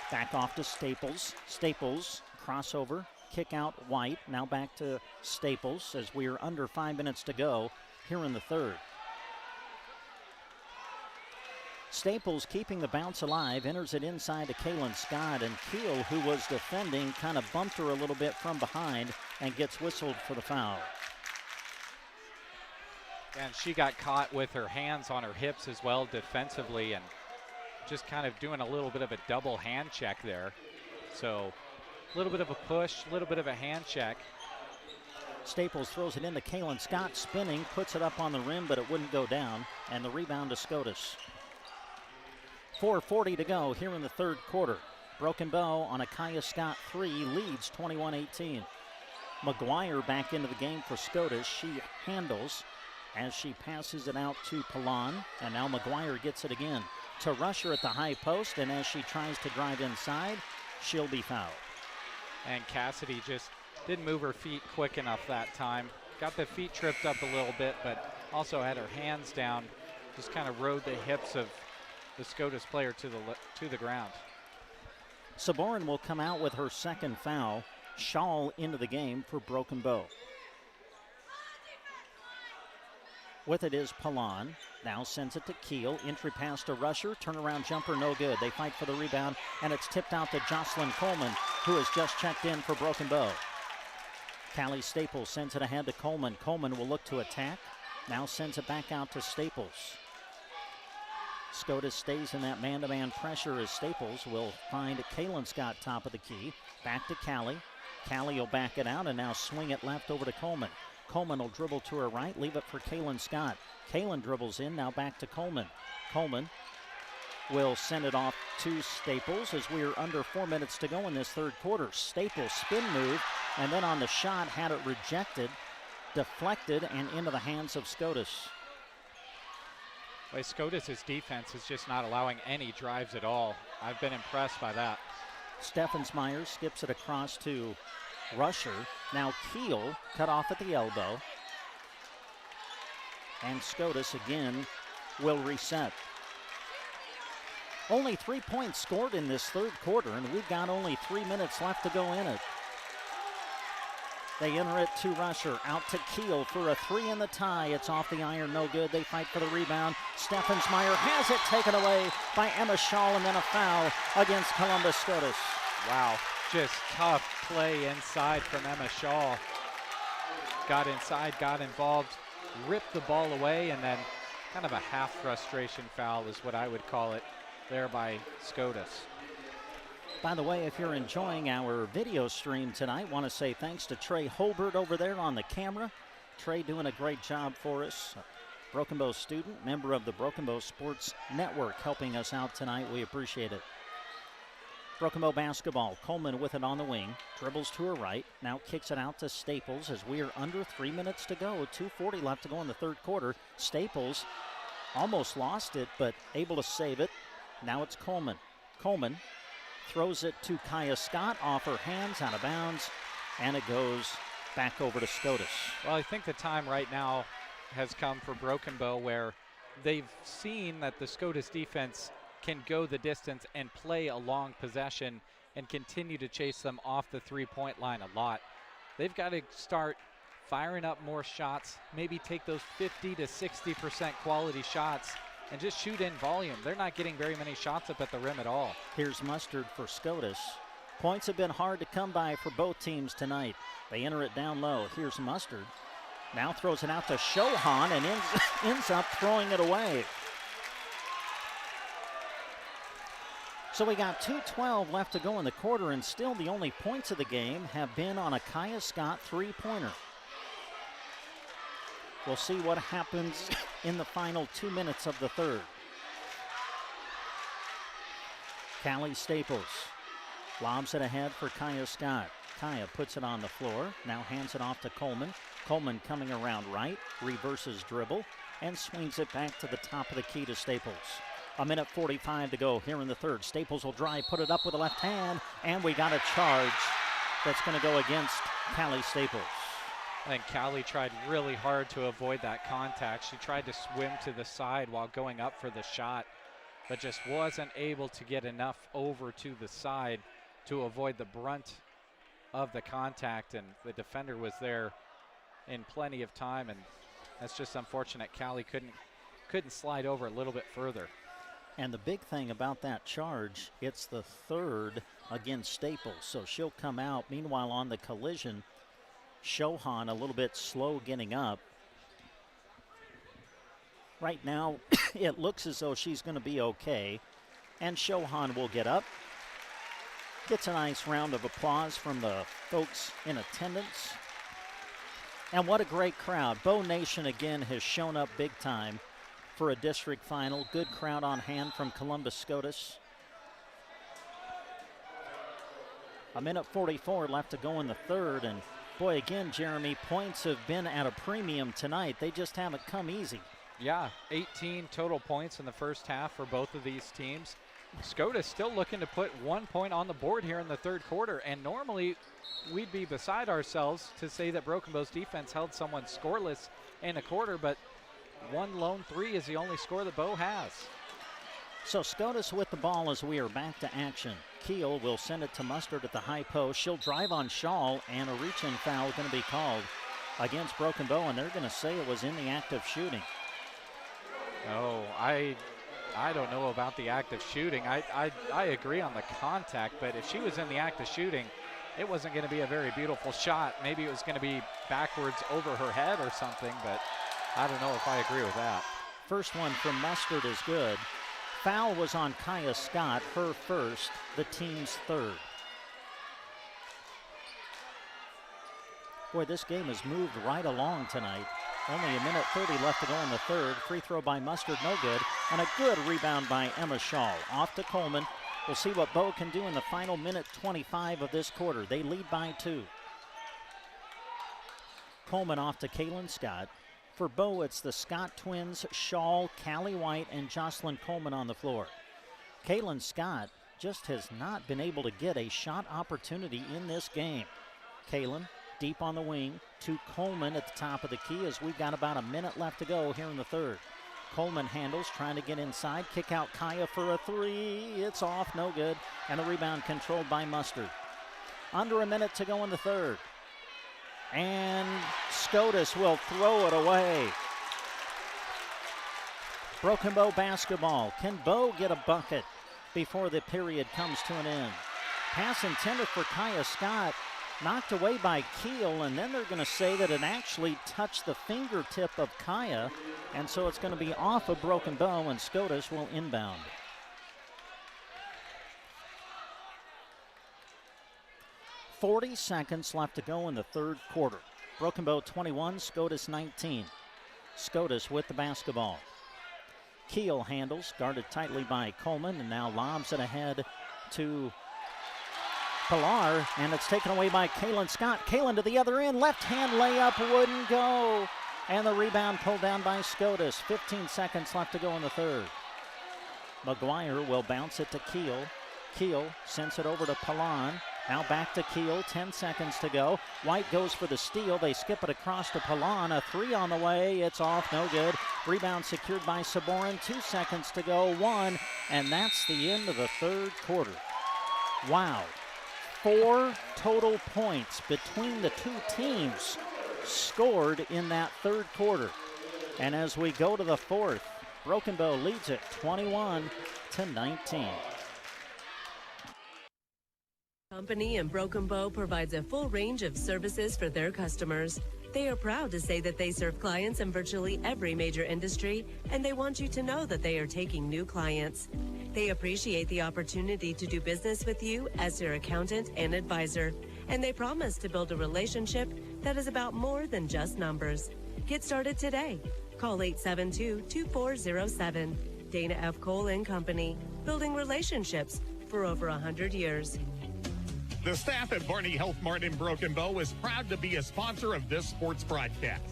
Back off to Staples. Staples, crossover, kick out White. Now back to Staples as we are under 5 minutes to go here in the third. Staples keeping the bounce alive, enters it inside to Kaylin Scott, and Keel, who was defending, kind of bumped her a little bit from behind and gets whistled for the foul. And she got caught with her hands on her hips as well defensively and just kind of doing a little bit of a double hand check there. So a little bit of a push, a little bit of a hand check. Staples throws it into Kaylin Scott, spinning, puts it up on the rim, but it wouldn't go down. And the rebound to Scotus. 4:40 to go here in the third quarter. Broken Bow on a Kaya Scott three leads 21-18. McGuire back into the game for Scotus. She handles as she passes it out to Palan, and now McGuire gets it again to Rusher at the high post, and as she tries to drive inside, she'll be fouled. And Cassidy just didn't move her feet quick enough that time. Got the feet tripped up a little bit, but also had her hands down, just kind of rode the hips of the Scotus player to the ground. Saborin will come out with her second foul. Shaw into the game for Broken Bow. With it is Palan. Now sends it to Keel. Entry pass to Rusher. Turnaround jumper, no good. They fight for the rebound, and it's tipped out to Jocelyn Coleman, who has just checked in for Broken Bow. Callie Staples sends it ahead to Coleman. Coleman will look to attack. Now sends it back out to Staples. Scotus stays in that man-to-man pressure as Staples will find Kaylin Scott top of the key. Back to Callie. Callie will back it out and now swing it left over to Coleman. Coleman will dribble to her right, leave it for Kaylin Scott. Kaylin dribbles in, now back to Coleman. Coleman will send it off to Staples as we are under 4 minutes to go in this third quarter. Staples spin move, and then on the shot had it rejected, deflected, and into the hands of Scotus. Well, Scotus' defense is just not allowing any drives at all. I've been impressed by that. Steffensmeyer skips it across to Rusher. Now Keel cut off at the elbow. And Scotus again will reset. Only 3 points scored in this third quarter, and we've got only 3 minutes left to go in it. They enter it to Rusher, out to Keel for a three in the tie. It's off the iron, no good. They fight for the rebound. Steffensmeyer has it taken away by Emma Shaw, and then a foul against Columbus Scotus. Wow, just tough play inside from Emma Shaw. Got inside, got involved, ripped the ball away, and then kind of a half frustration foul is what I would call it there by Scotus. By the way, if you're enjoying our video stream tonight, want to say thanks to Trey Holbert over there on the camera. Trey doing a great job for us. Broken Bow student, member of the Broken Bow Sports Network, helping us out tonight. We appreciate it. Broken Bow basketball. Coleman with it on the wing. Dribbles to her right. Now kicks it out to Staples as we are under 3 minutes to go. 2:40 left to go in the third quarter. Staples almost lost it, but able to save it. Now it's Coleman. Coleman throws it to Kaya Scott off her hands, out of bounds, and it goes back over to Scotus. Well, I think the time right now has come for Broken Bow where they've seen that the Scotus defense can go the distance and play a long possession and continue to chase them off the three-point line a lot. They've got to start firing up more shots, maybe take those 50 to 60% quality shots and just shoot in volume. They're not getting very many shots up at the rim at all. Here's Mustard for Scotus. Points have been hard to come by for both teams tonight. They enter it down low. Here's Mustard. Now throws it out to Shohan and ends up throwing it away. So we got 2:12 left to go in the quarter, and still the only points of the game have been on a Kaya Scott three-pointer. We'll see what happens in the final 2 minutes of the third. Callie Staples lobs it ahead for Kaya Scott. Kaya puts it on the floor, now hands it off to Coleman. Coleman coming around right, reverses dribble, and swings it back to the top of the key to Staples. 1:45 to go here in the third. Staples will drive, put it up with the left hand, and we got a charge that's going to go against Callie Staples. I think Callie tried really hard to avoid that contact. She tried to swim to the side while going up for the shot, but just wasn't able to get enough over to the side to avoid the brunt of the contact, and the defender was there in plenty of time, and that's just unfortunate. Callie couldn't slide over a little bit further. And the big thing about that charge, it's the third against Staples, so she'll come out. Meanwhile, on the collision, Shohan a little bit slow getting up. Right now, it looks as though she's going to be okay, and Shohan will get up. Gets a nice round of applause from the folks in attendance. And what a great crowd. Bow Nation again has shown up big time for a district final. Good crowd on hand from Columbus Scotus. 1:44 left to go in the third, and boy, again, Jeremy, points have been at a premium tonight. They just haven't come easy. Yeah, 18 total points in the first half for both of these teams. Scotus still looking to put 1 point on the board here in the third quarter, and normally we'd be beside ourselves to say that Broken Bow's defense held someone scoreless in a quarter, but one lone three is the only score that Bow has. So Scotus with the ball as we are back to action. Keel will send it to Mustard at the high post. She'll drive on Shaw, and a reach-in foul going to be called. against Broken Bow, and they're going to say it was in the act of shooting. Oh, I don't know about the act of shooting. I agree on the contact, but if she was in the act of shooting, it wasn't going to be a very beautiful shot. Maybe it was going to be backwards over her head or something, but I don't know if I agree with that. First one from Mustard is good. Foul was on Kaya Scott, her first, the team's third. Boy, this game has moved right along tonight. Only a minute 30 left to go in the third. Free throw by Mustard, no good. And a good rebound by Emma Shaw. Off to Coleman. We'll see what Bow can do in the final minute 25 of this quarter. They lead by 2. Coleman off to Kaylin Scott. For Bow, it's the Scott twins, Shaw, Callie White, and Jocelyn Coleman on the floor. Kaylin Scott just has not been able to get a shot opportunity in this game. Kaylin deep on the wing to Coleman at the top of the key as we've got about a minute left to go here in the third. Coleman handles, trying to get inside. Kick out Kaya for a three. It's off, no good. And the rebound controlled by Mustard. Under a minute to go in the third. And Scotus will throw it away. Broken Bow basketball. Can Bow get a bucket before the period comes to an end? Pass intended for Kaya Scott. Knocked away by Keel, and then they're going to say that it actually touched the fingertip of Kaya, and so it's going to be off of Broken Bow, and Scotus will inbound. .40 seconds left to go in the third quarter. Broken Bow 21, Scotus 19. Scotus with the basketball. Keel handles, guarded tightly by Coleman, and now lobs it ahead to Pilar, and it's taken away by Kaylin Scott. Kaylin to the other end, left hand layup wouldn't go. And the rebound pulled down by Scotus. 15 seconds left to go in the third. McGuire will bounce it to Keel. Keel sends it over to Pilon. Now back to Keel, 10 seconds to go. White goes for the steal. They skip it across to Pilon. A three on the way. It's off, no good. Rebound secured by Saborin. 2 seconds to go, 1. And that's the end of the third quarter. Wow. 4 total points between the two teams scored in that third quarter. And as we go to the fourth, Broken Bow leads it 21-19. Company in Broken Bow provides a full range of services for their customers. They are proud to say that they serve clients in virtually every major industry, and they want you to know that they are taking new clients. They appreciate the opportunity to do business with you as their accountant and advisor, and they promise to build a relationship that is about more than just numbers. Get started today. Call 872-2407. Dana F. Cole and Company, building relationships for over 100 years. The staff at Barney Health Mart in Broken Bow is proud to be a sponsor of this sports broadcast.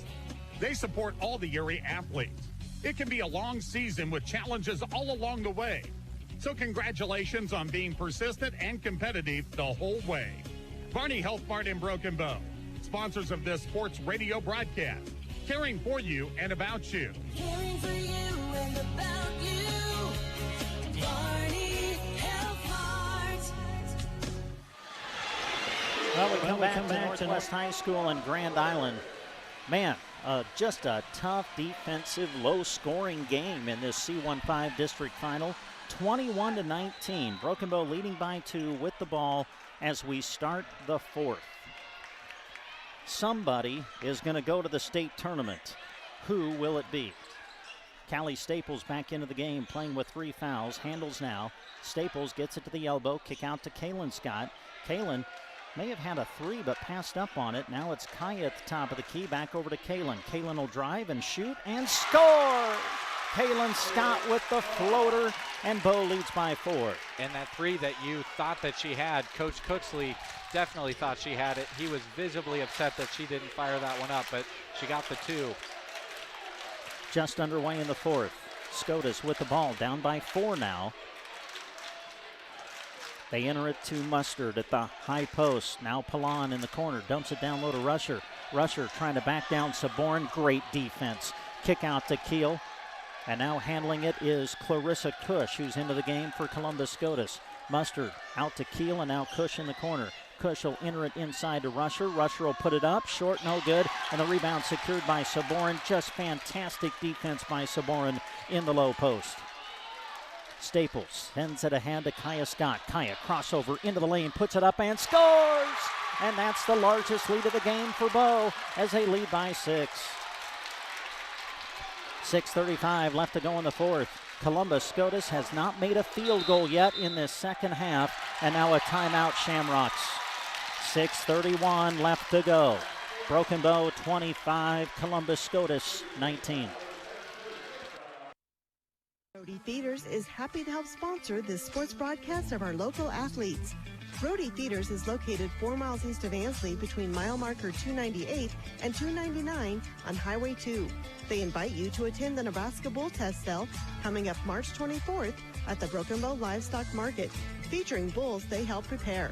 They support all the area athletes. It can be a long season with challenges all along the way. So congratulations on being persistent and competitive the whole way. Barney Health Mart in Broken Bow, sponsors of this sports radio broadcast, caring for you and about you. Caring for you and about you. Barney Health Mart. Well, we come back to Northwest High School in Grand Island. Man, just a tough defensive, low-scoring game in this C15 district final. 21-19. Broken Bow leading by 2 with the ball as we start the fourth. Somebody is going to go to the state tournament. Who will it be? Callie Staples back into the game, playing with 3 fouls. Handles now. Staples gets it to the elbow. Kick out to Kaylin Scott. Kaylin may have had a 3 but passed up on it. Now it's Kaya at the top of the key. Back over to Kaylin. Kaylin will drive and shoot and score! Kaylin Scott with the floater, and Bow leads by 4. And that 3 that you thought that she had, Coach Cooksley definitely thought she had it. He was visibly upset that she didn't fire that one up, but she got the 2. Just underway in the fourth. Scotus with the ball, down by 4 now. They enter it to Mustard at the high post. Now Pilon in the corner, dumps it down low to Rusher. Rusher trying to back down Saborin. Great defense. Kick out to Keel. And now handling it is Clarissa Cush, who's into the game for Columbus Scotus. Mustard out to Keel, and now Cush in the corner. Kush will enter it inside to Rusher. Rusher will put it up. Short, no good. And the rebound secured by Saborin. Just fantastic defense by Saborin in the low post. Staples sends it ahead to Kaya Scott. Kaya crossover into the lane, puts it up and scores! And that's the largest lead of the game for Bow as they lead by 6. 6:35 left to go in the fourth. Columbus Scotus has not made a field goal yet in this second half, and now a timeout, Shamrocks. 6:31 left to go. Broken Bow 25, Columbus Scotus 19. Brody Feeders is happy to help sponsor this sports broadcast of our local athletes. Brody Feeders is located 4 miles east of Ansley between mile marker 298 and 299 on Highway 2. They invite you to attend the Nebraska Bull Test Sale coming up March 24th at the Broken Bow Livestock Market, featuring bulls they help prepare.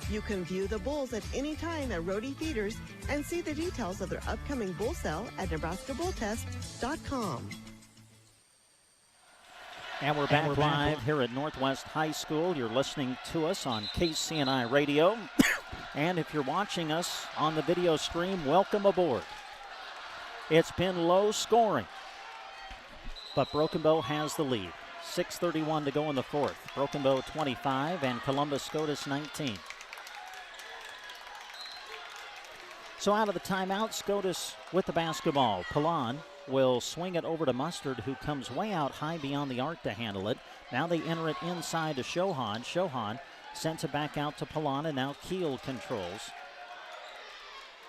You can view the bulls at any time at Brody Feeders and see the details of their upcoming bull sale at nebraskabulltest.com. And we're back live here at Northwest High School. You're listening to us on KCNI Radio. And if you're watching us on the video stream, welcome aboard. It's been low scoring, but Broken Bow has the lead. 6:31 to go in the fourth. Broken Bow 25 and Columbus Scotus 19. So out of the timeout, Scotus with the basketball. Pilon will swing it over to Mustard, who comes way out high beyond the arc to handle it. Now they enter it inside to Shohan. Shohan sends it back out to Pilon, and now Keel controls.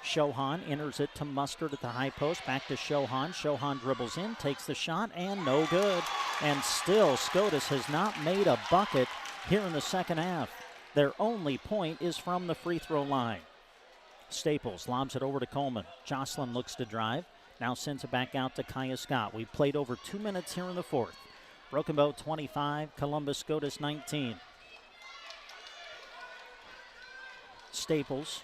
Shohan enters it to Mustard at the high post. Back to Shohan. Shohan dribbles in, takes the shot, and no good. And still, Scotus has not made a bucket here in the second half. Their only point is from the free throw line. Staples lobs it over to Coleman. Jocelyn looks to drive. Now sends it back out to Kaya Scott. We've played over 2 minutes here in the fourth. Broken Bow 25, Columbus Scotus 19. Staples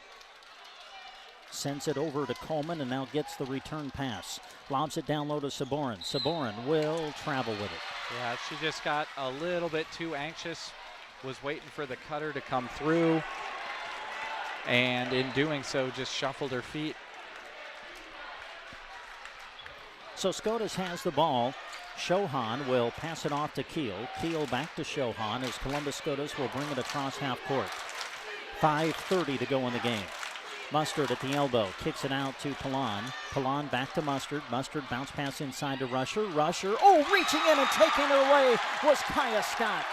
sends it over to Coleman and now gets the return pass. Lobs it down low to Saborin. Saborin will travel with it. Yeah, she just got a little bit too anxious. Was waiting for the cutter to come through. And in doing so, just shuffled her feet. So Scotus has the ball. Shohan will pass it off to Keel. Keel back to Shohan as Columbus Scotus will bring it across half court. 5:30 to go in the game. Mustard at the elbow. Kicks it out to Pilon. Pilon back to Mustard. Mustard bounce pass inside to Rusher. Rusher, reaching in and taking it away was Kaya Scott.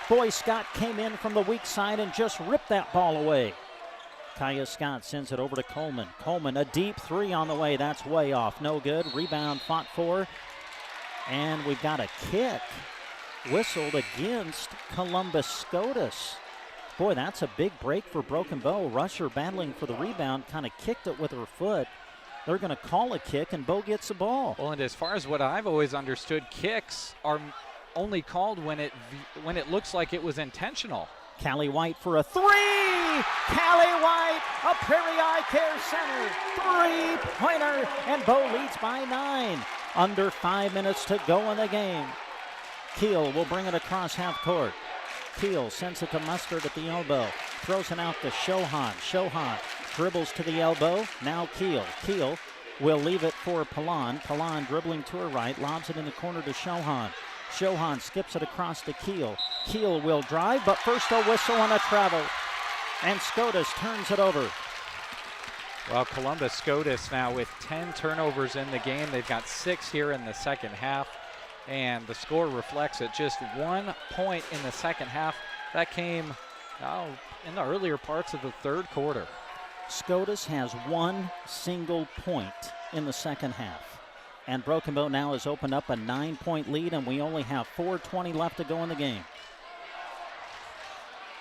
Boy, Scott came in from the weak side and just ripped that ball away. Kaya Scott sends it over to Coleman. Coleman, a deep three on the way. That's way off. No good. Rebound fought for. And we've got a kick whistled against Columbus Scotus. Boy, that's a big break for Broken Bow. Rusher battling for the rebound, kind of kicked it with her foot. They're going to call a kick, and Bow gets the ball. Well, and as far as what I've always understood, kicks are only called when it looks like it was intentional. Callie White for a three! Callie White, a Prairie Eye Care Center three-pointer, and Bow leads by 9. Under 5 minutes to go in the game. Keel will bring it across half court. Keel sends it to Mustard at the elbow. Throws it out to Shohan. Shohan dribbles to the elbow. Now Keel. Keel will leave it for Pilon. Pilon dribbling to her right. Lobs it in the corner to Shohan. Shohan skips it across to Keel. Keel will drive, but first a whistle and a travel. And Scotus turns it over. Well, Columbus Scotus now with 10 turnovers in the game. They've got 6 here in the second half. And the score reflects it. Just 1 point in the second half. That came in the earlier parts of the third quarter. Scotus has 1 single point in the second half. And Broken Bow now has opened up a 9-point lead, and we only have 4:20 left to go in the game.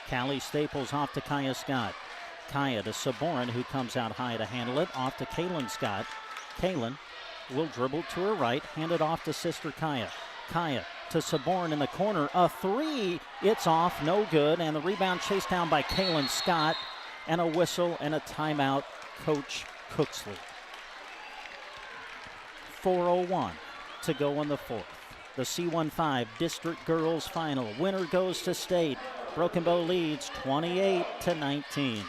Callie Staples off to Kaya Scott. Kaya to Saborin, who comes out high to handle it. Off to Kaylin Scott. Kaylin will dribble to her right, hand it off to sister Kaya. Kaya to Saborin in the corner. A three. It's off, no good. And the rebound chased down by Kaylin Scott. And a whistle and a timeout, Coach Cooksley. 4:01 to go in the fourth. The C15 District Girls Final. Winner goes to state. Broken Bow leads 28-19.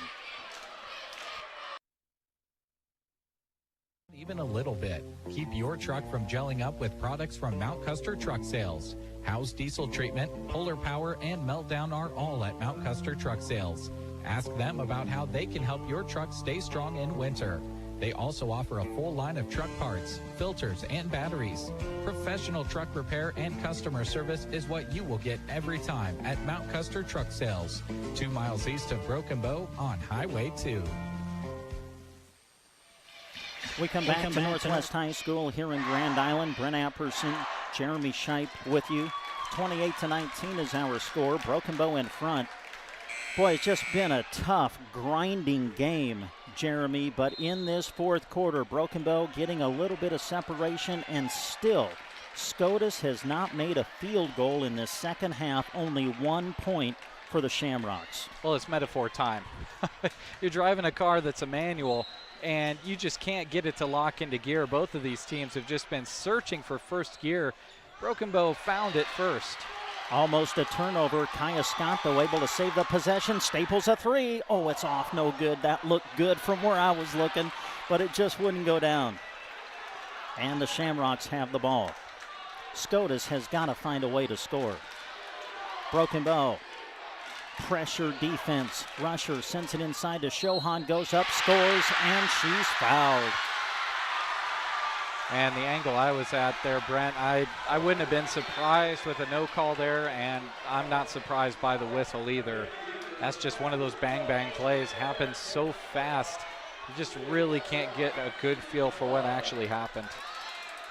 Even a little bit. Keep your truck from gelling up with products from Mount Custer Truck Sales. House Diesel Treatment, Polar Power, and Meltdown are all at Mount Custer Truck Sales. Ask them about how they can help your truck stay strong in winter. They also offer a full line of truck parts, filters, and batteries. Professional truck repair and customer service is what you will get every time at Mount Custer Truck Sales, 2 miles east of Broken Bow on Highway 2. We come back to Northwest High School here in Grand Island. Brent Apperson, Jeremy Shipe with you. 28-19 is our score. Broken Bow in front. Boy, it's just been a tough, grinding game, Jeremy. But in this fourth quarter, Broken Bow getting a little bit of separation, and still, Scotus has not made a field goal in the second half. Only 1 point for the Shamrocks. Well, it's metaphor time. You're driving a car that's a manual, and you just can't get it to lock into gear. Both of these teams have just been searching for first gear. Broken Bow found it first. Almost a turnover. Kaya Scott, though, able to save the possession. Staples a three. Oh, it's off. No good. That looked good from where I was looking, but it just wouldn't go down. And the Shamrocks have the ball. Scotus has got to find a way to score. Broken Bow. Pressure defense. Rusher sends it inside to Shohan, goes up, scores, and she's fouled. And the angle I was at there, Brent, I wouldn't have been surprised with a no call there, and I'm not surprised by the whistle either. That's just one of those bang-bang plays. Happens so fast. You just really can't get a good feel for what actually happened.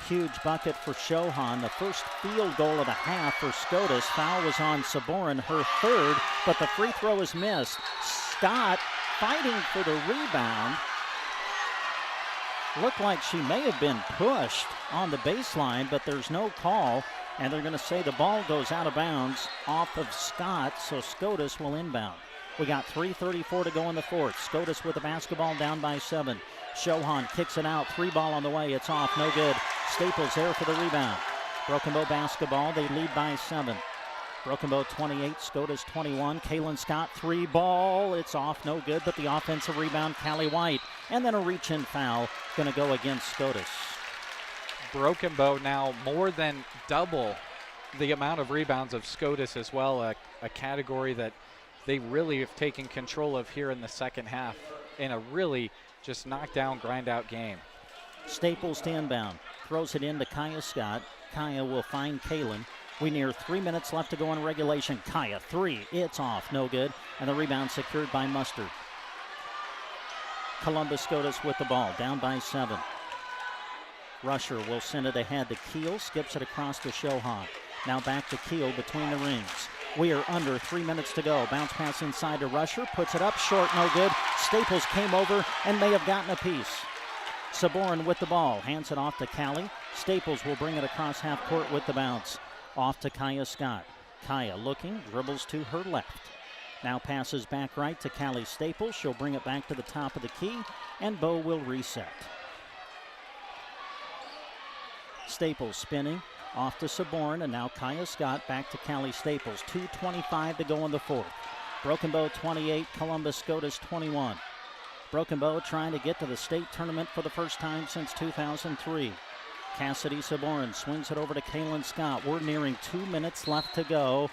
Huge bucket for Shohan. The first field goal of the half for Scotus. Foul was on Saborin, her third, but the free throw is missed. Scott fighting for the rebound. Looked like she may have been pushed on the baseline, but there's no call, and they're going to say the ball goes out of bounds off of Scott, so Scotus will inbound. We got 3:34 to go in the fourth. Scotus with the basketball, down by 7. Shohan kicks it out. 3 ball on the way. It's off. No good. Staples there for the rebound. Broken Bow basketball. They lead by 7. Broken Bow 28, Scotus 21. Kaylin Scott, 3 ball. It's off. No good, but the offensive rebound, Callie White. And then a reach-in foul going to go against Scotus. Broken Bow now more than double the amount of rebounds of Scotus as well, a category that they really have taken control of here in the second half in a really just knockdown, grind-out game. Staples to inbound. Throws it in to Kaya Scott. Kaya will find Kaylin. We near 3 minutes left to go in regulation. Kaya, 3. It's off. No good. And the rebound secured by Mustard. Columbus Scotus with the ball. Down by 7. Rusher will send it ahead to Keel. Skips it across to Shohan. Now back to Keel between the rings. We are under 3 minutes to go. Bounce pass inside to Rusher. Puts it up short. No good. Staples came over and may have gotten a piece. Saborin with the ball. Hands it off to Callie. Staples will bring it across half court with the bounce. Off to Kaya Scott. Kaya looking, dribbles to her left. Now passes back right to Callie Staples. She'll bring it back to the top of the key, and Bow will reset. Staples spinning, off to Saborin, and now Kaya Scott back to Callie Staples. 2:25 to go in the fourth. Broken Bow 28, Columbus Scotus 21. Broken Bow trying to get to the state tournament for the first time since 2003. Cassidy Saborin swings it over to Kaylin Scott. We're nearing 2 minutes left to go.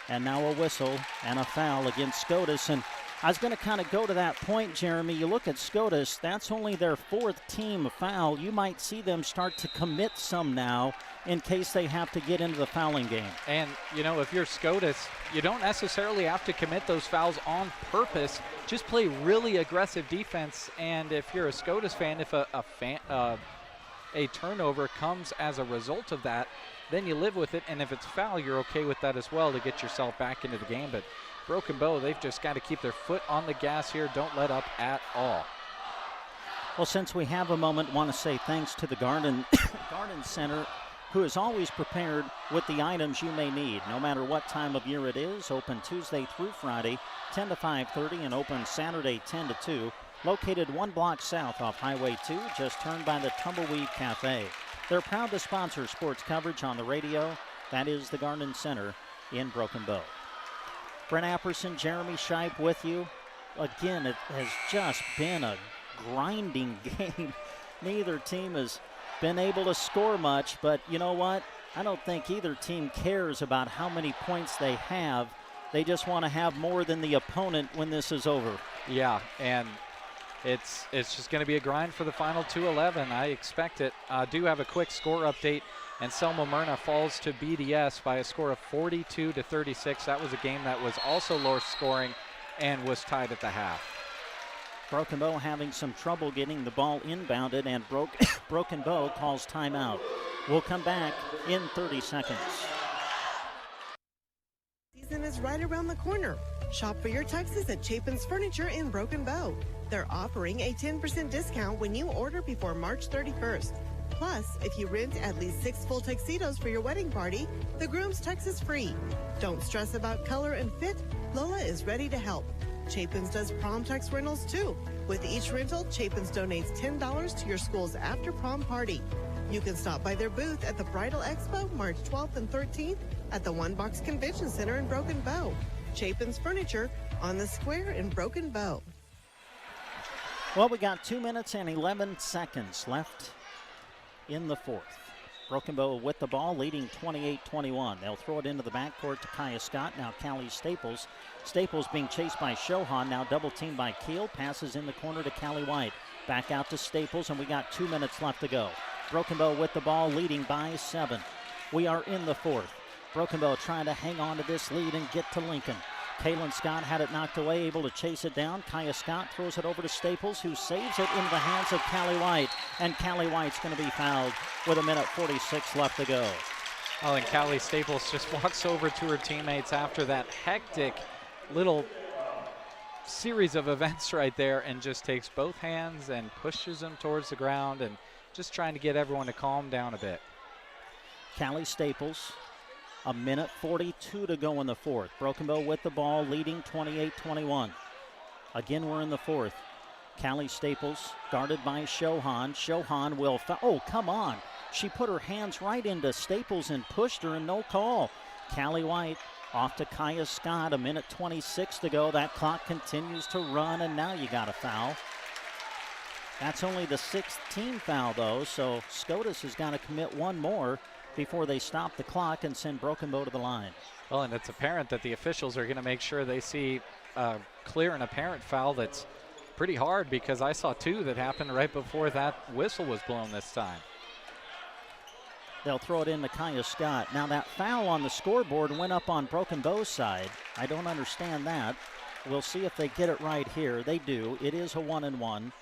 And now a whistle and a foul against Scotus. And I was going to kind of go to that point, Jeremy. You look at Scotus, that's only their 4th team foul. You might see them start to commit some now in case they have to get into the fouling game. And, you know, if you're Scotus, you don't necessarily have to commit those fouls on purpose. Just play really aggressive defense. And if you're a Scotus fan, if a turnover comes as a result of that, then you live with it, and if it's foul, you're okay with that as well to get yourself back into the game. But Broken Bow, they've just got to keep their foot on the gas here. Don't let up at all. Well, since we have a moment, want to say thanks to the Garden Center, who is always prepared with the items you may need, no matter what time of year it is. Open Tuesday through Friday, 10 to 5:30, and open Saturday, 10 to 2. Located 1 block south off Highway 2, just turned by the Tumbleweed Cafe. They're proud to sponsor sports coverage on the radio. That is the Garden Center in Broken Bow. Brent Apperson, Jeremy Shipe with you. Again, it has just been a grinding game. Neither team has been able to score much, but you know what? I don't think either team cares about how many points they have. They just want to have more than the opponent when this is over. Yeah, and it's just going to be a grind for the final 2:11. I expect it. I do have a quick score update, and Selma Myrna falls to BDS by a score of 42-36. That was a game that was also low scoring and was tied at the half. Broken Bow having some trouble getting the ball inbounded, and Broken Bow calls timeout. We'll come back in 30 seconds. Season is right around the corner. Shop for your tuxes at Chapin's Furniture in Broken Bow. They're offering a 10% discount when you order before March 31st. Plus, if you rent at least 6 full tuxedos for your wedding party, the groom's tux is free. Don't stress about color and fit. Lola is ready to help. Chapin's does prom tux rentals too. With each rental, Chapin's donates $10 to your school's after prom party. You can stop by their booth at the Bridal Expo March 12th and 13th at the One Box Convention Center in Broken Bow. Chapin's Furniture on the square in Broken Bow. Well, we got 2 minutes and 11 seconds left in the fourth. Broken Bow with the ball, leading 28-21. They'll throw it into the backcourt to Kaya Scott. Now Callie Staples. Staples being chased by Shohan. Now double teamed by Keel. Passes in the corner to Callie White. Back out to Staples, and we got 2 minutes left to go. Broken Bow with the ball, leading by 7. We are in the fourth. Broken Bow trying to hang on to this lead and get to Lincoln. Kaylin Scott had it knocked away, able to chase it down. Kaya Scott throws it over to Staples, who saves it into the hands of Callie White. And Callie White's going to be fouled with 1:46 left to go. Oh, and Callie Staples just walks over to her teammates after that hectic little series of events right there and just takes both hands and pushes them towards the ground and just trying to get everyone to calm down a bit. Callie Staples, 1:42 to go in the fourth. Broken Bow with the ball, leading 28-21. Again, we're in the fourth. Callie Staples guarded by Shohan. Shohan will oh, come on. She put her hands right into Staples and pushed her, and no call. Callie White off to Kaya Scott, 1:26 to go. That clock continues to run, and now you got a foul. That's only the 6th team foul, though, so Scotus has got to commit one more before they stop the clock and send Broken Bow to the line. Well, and it's apparent that the officials are going to make sure they see a clear and apparent foul that's pretty hard, because I saw 2 that happened right before that whistle was blown this time. They'll throw it in to Kaya Scott. Now that foul on the scoreboard went up on Broken Bow's side. I don't understand that. We'll see if they get it right here. They do. It is a 1-and-1.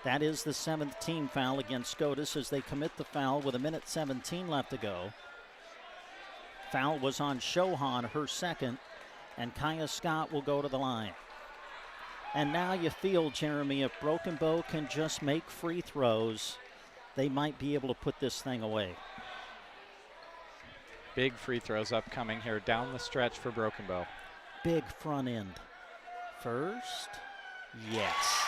That is the 7th team foul against Scotus as they commit the foul with 1:17 left to go. Foul was on Shohan, her second, and Kaya Scott will go to the line. And now you feel, Jeremy, if Broken Bow can just make free throws, they might be able to put this thing away. Big free throws upcoming here down the stretch for Broken Bow. Big front end. First, yes.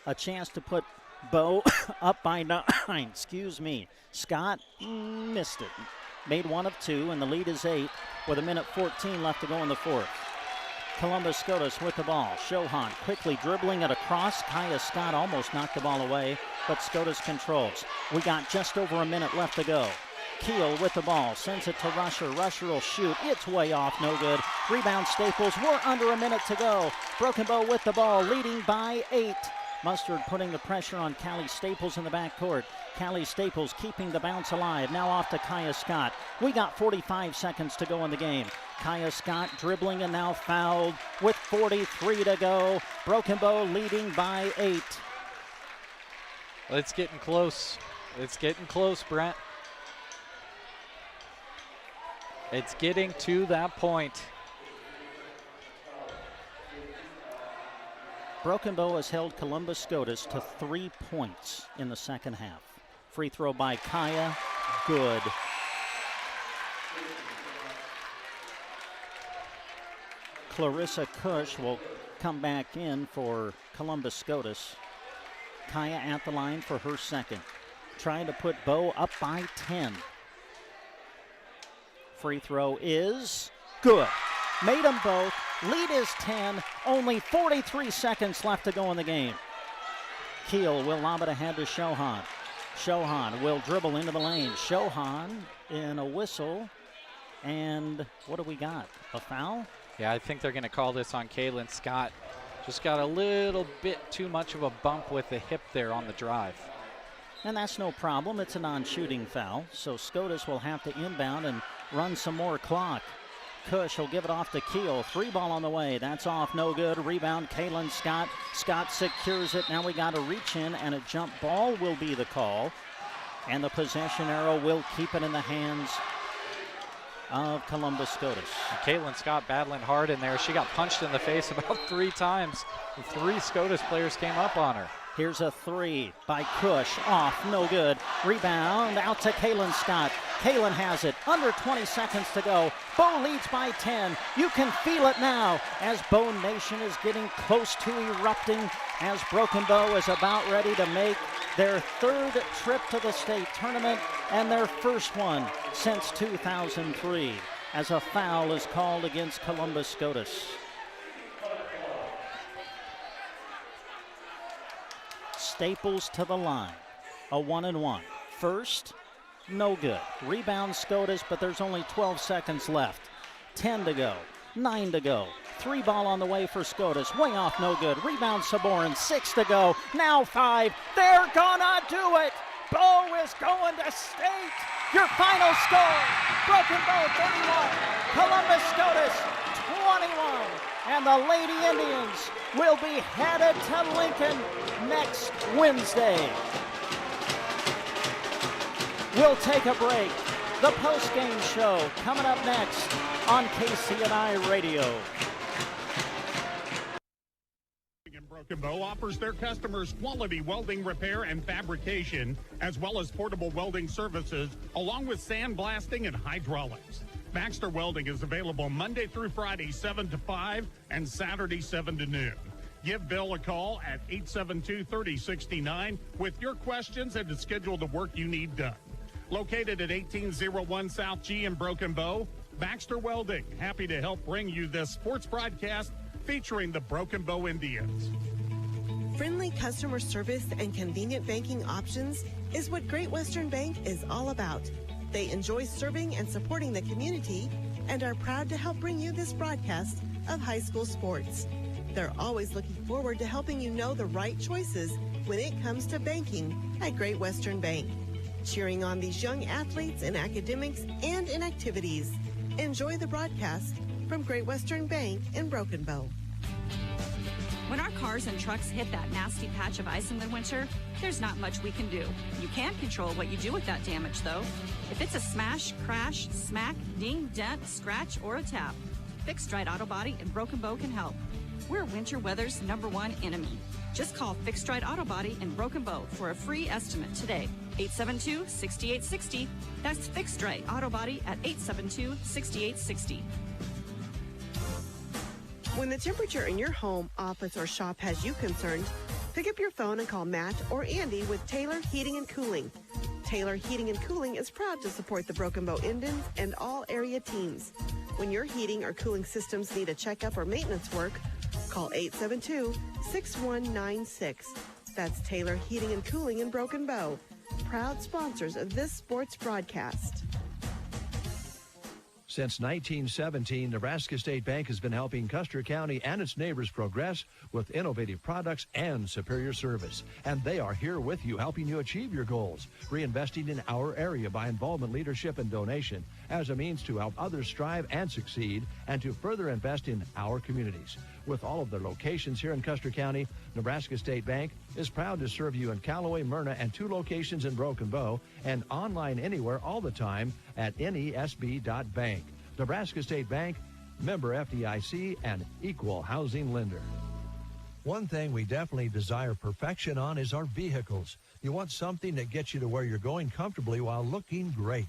A chance to put Bow up by 9. Excuse me. Scott missed it. Made 1 of 2, and the lead is 8 with 1:14 left to go in the fourth. Columbus Scotus with the ball. Shohan quickly dribbling it across. Kaya Scott almost knocked the ball away, but Scotus controls. We got just over a minute left to go. Keel with the ball, sends it to Rusher. Rusher will shoot. It's way off, no good. Rebound Staples. We're under a minute to go. Broken Bow with the ball, leading by 8. Mustard putting the pressure on Callie Staples in the backcourt. Callie Staples keeping the bounce alive. Now off to Kaya Scott. We got 45 seconds to go in the game. Kaya Scott dribbling and now fouled with 43 to go. Broken Bow leading by 8. It's getting close. It's getting close, Brent. It's getting to that point. Broken Bow has held Columbus Scotus to 3 points in the second half. Free throw by Kaya, good. Clarissa Cush will come back in for Columbus Scotus. Kaya at the line for her second. Trying to put Bow up by 10. Free throw is good. Made them both. Lead is 10. Only 43 seconds left to go in the game. Keel will lob it ahead to Shohan. Shohan will dribble into the lane. Shohan in a whistle. And what do we got? A foul? Yeah, I think they're going to call this on Kaylin Scott. Just got a little bit too much of a bump with the hip there on the drive. And that's no problem. It's a non-shooting foul. So Scotus will have to inbound and run some more clock. Cush will give it off to Keel. 3 ball on the way. That's off. No good. Rebound, Kaylin Scott. Scott secures it. Now we got a reach in, and a jump ball will be the call. And the possession arrow will keep it in the hands of Columbus Scotus. Caitlin Scott battling hard in there. She got punched in the face about 3 times. The 3 Scotus players came up on her. Here's a 3 by Cush. Off, no good. Rebound out to Kaylin Scott. Kaylin has it. Under 20 seconds to go. Bow leads by 10. You can feel it now as Bow Nation is getting close to erupting as Broken Bow is about ready to make their 3rd trip to the state tournament and their first one since 2003 as a foul is called against Columbus Scotus. Staples to the line. A 1-and-1. First, no good. Rebound Scotus, but there's only 12 seconds left. 10 to go. 9 to go. 3 ball on the way for Scotus. Way off, no good. Rebound Saborin. 6 to go. Now 5. They're gonna do it. Bow is going to state. Your final score. Broken Bow 31. Columbus Scotus 21. And the Lady Indians will be headed to Lincoln next Wednesday. We'll take a break. The post-game show coming up next on KCNI Radio. Broken Bow offers their customers quality welding repair and fabrication, as well as portable welding services, along with sandblasting and hydraulics. Baxter Welding is available Monday through Friday, 7 to 5, and Saturday, 7 to noon. Give Bill a call at 872-3069 with your questions and to schedule the work you need done. Located at 1801 South G in Broken Bow, Baxter Welding, happy to help bring you this sports broadcast featuring the Broken Bow Indians. Friendly customer service and convenient banking options is what Great Western Bank is all about. They enjoy serving and supporting the community and are proud to help bring you this broadcast of high school sports. They're always looking forward to helping you know the right choices when it comes to banking at Great Western Bank. Cheering on these young athletes in academics and in activities. Enjoy the broadcast from Great Western Bank in Broken Bow. When our cars and trucks hit that nasty patch of ice in the winter, there's not much we can do. You can't control what you do with that damage, though. If it's a smash, crash, smack, ding, dent, scratch, or a tap, Fixed Right Auto Body in Broken Bow can help. We're winter weather's #1 enemy. Just call Fixed Right Auto Body in Broken Bow for a free estimate today. 872-6860. That's Fixed Right Auto Body at 872-6860. When the temperature in your home, office, or shop has you concerned, pick up your phone and call Matt or Andy with Taylor Heating and Cooling. Taylor Heating and Cooling is proud to support the Broken Bow Indians and all area teams. When your heating or cooling systems need a checkup or maintenance work, call 872-6196. That's Taylor Heating and Cooling in Broken Bow, proud sponsors of this sports broadcast. Since 1917, Nebraska State Bank has been helping Custer County and its neighbors progress with innovative products and superior service. And they are here with you, helping you achieve your goals, reinvesting in our area by involvement, leadership, and donation as a means to help others strive and succeed and to further invest in our communities. With all of their locations here in Custer County, Nebraska State Bank is proud to serve you in Callaway, Myrna, and 2 locations in Broken Bow, and online anywhere all the time at nesb.bank. Nebraska State Bank, member FDIC, and equal housing lender. One thing we definitely desire perfection on is our vehicles. You want something that gets you to where you're going comfortably while looking great.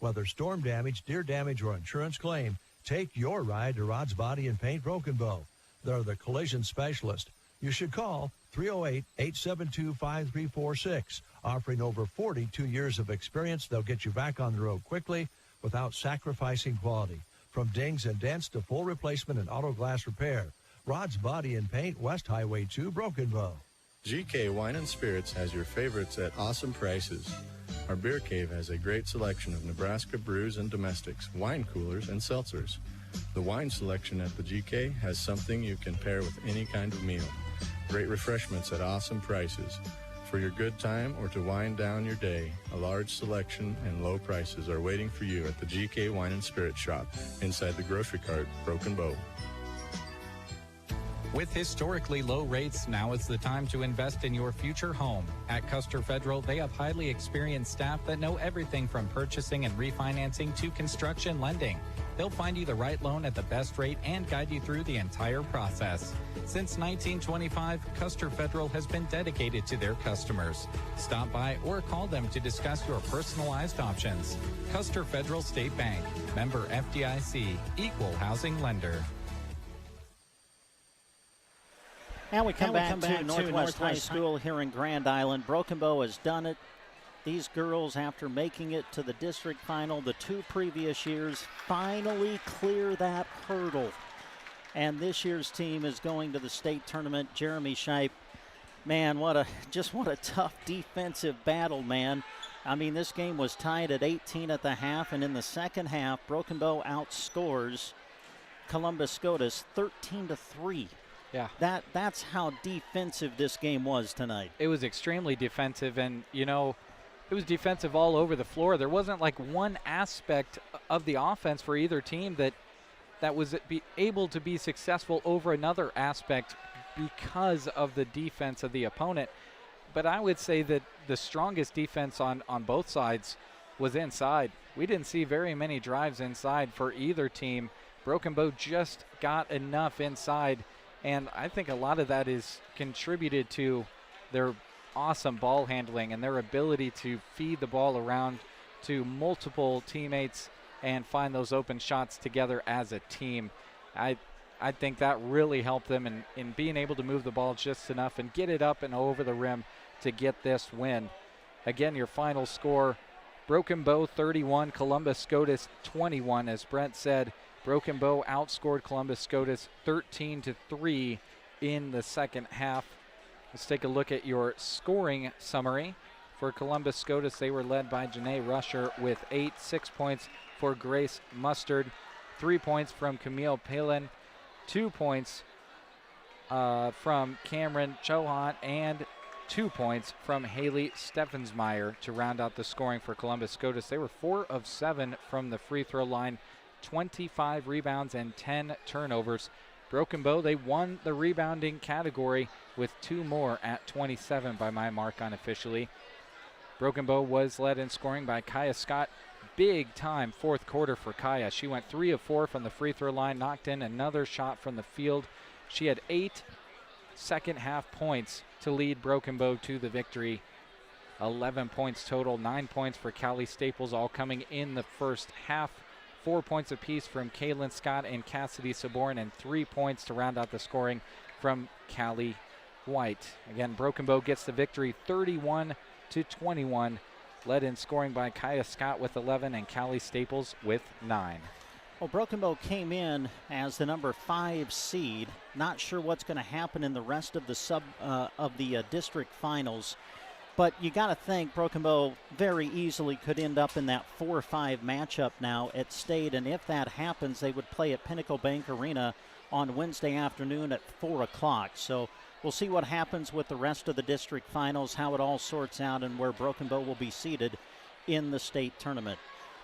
Whether storm damage, deer damage, or insurance claim, take your ride to Rod's Body and Paint Broken Bow. They're the collision specialist. You should call 308-872-5346. Offering over 42 years of experience, they'll get you back on the road quickly without sacrificing quality. From dings and dents to full replacement and auto glass repair. Rod's Body and Paint, West Highway 2, Broken Bow. GK Wine and Spirits has your favorites at awesome prices. Our beer cave has a great selection of Nebraska brews and domestics, wine coolers, and seltzers. The wine selection at the GK has something you can pair with any kind of meal. Great refreshments at awesome prices. For your good time or to wind down your day, a large selection and low prices are waiting for you at the GK Wine and Spirit Shop inside the grocery cart, Broken Bow. With historically low rates, now is the time to invest in your future home. At Custer Federal, they have highly experienced staff that know everything from purchasing and refinancing to construction lending. They'll find you the right loan at the best rate and guide you through the entire process. Since 1925, Custer Federal has been dedicated to their customers. Stop by or call them to discuss your personalized options. Custer Federal State Bank, member FDIC, equal housing lender. Now we come back to Northwest High School here in Grand Island. Broken Bow has done it. These girls, after making it to the district final the 2 previous years, finally clear that hurdle. And this year's team is going to the state tournament. Jeremy Shipe, man, what a tough defensive battle, man. I mean, this game was tied at 18 at the half, and in the second half, Broken Bow outscores Columbus Scotus 13-3. Yeah. That's how defensive this game was tonight. It was extremely defensive, and, you know, it was defensive all over the floor. There wasn't like one aspect of the offense for either team that was able to be successful over another aspect because of the defense of the opponent. But I would say that the strongest defense on both sides was inside. We didn't see very many drives inside for either team. Broken Bow just got enough inside, and I think a lot of that is contributed to their awesome ball handling and their ability to feed the ball around to multiple teammates and find those open shots together as a team. I think that really helped them in being able to move the ball just enough and get it up and over the rim to get this win. Again, your final score, Broken Bow 31, Columbus Scotus 21. As Brent said, Broken Bow outscored Columbus Scotus 13-3 in the second half. Let's take a look at your scoring summary. For Columbus Scotus, they were led by Janae Rusher with 6 points for Grace Mustard, 3 points from Camille Palin, 2 points from Cameron Chohan, and 2 points from Haley Steffensmeyer to round out the scoring for Columbus Scotus. They were 4 of 7 from the free throw line, 25 rebounds and 10 turnovers. Broken Bow, they won the rebounding category with 2 more at 27 by my mark unofficially. Broken Bow was led in scoring by Kaya Scott. Big time fourth quarter for Kaya. She went 3 of 4 from the free throw line, knocked in another shot from the field. She had 8 second half points to lead Broken Bow to the victory. 11 points total, 9 points for Callie Staples, all coming in the first half. 4 points apiece from Kaylin Scott and Cassidy Saborin, and 3 points to round out the scoring from Callie White. Again, Broken Bow gets the victory 31-21, led in scoring by Kaya Scott with 11 and Callie Staples with 9. Well, Broken Bow came in as the number 5 seed. Not sure what's going to happen in the rest of the district finals. But you got to think Broken Bow very easily could end up in that 4-5 matchup now at state. And if that happens, they would play at Pinnacle Bank Arena on Wednesday afternoon at 4 o'clock. So we'll see what happens with the rest of the district finals, how it all sorts out, and where Broken Bow will be seated in the state tournament.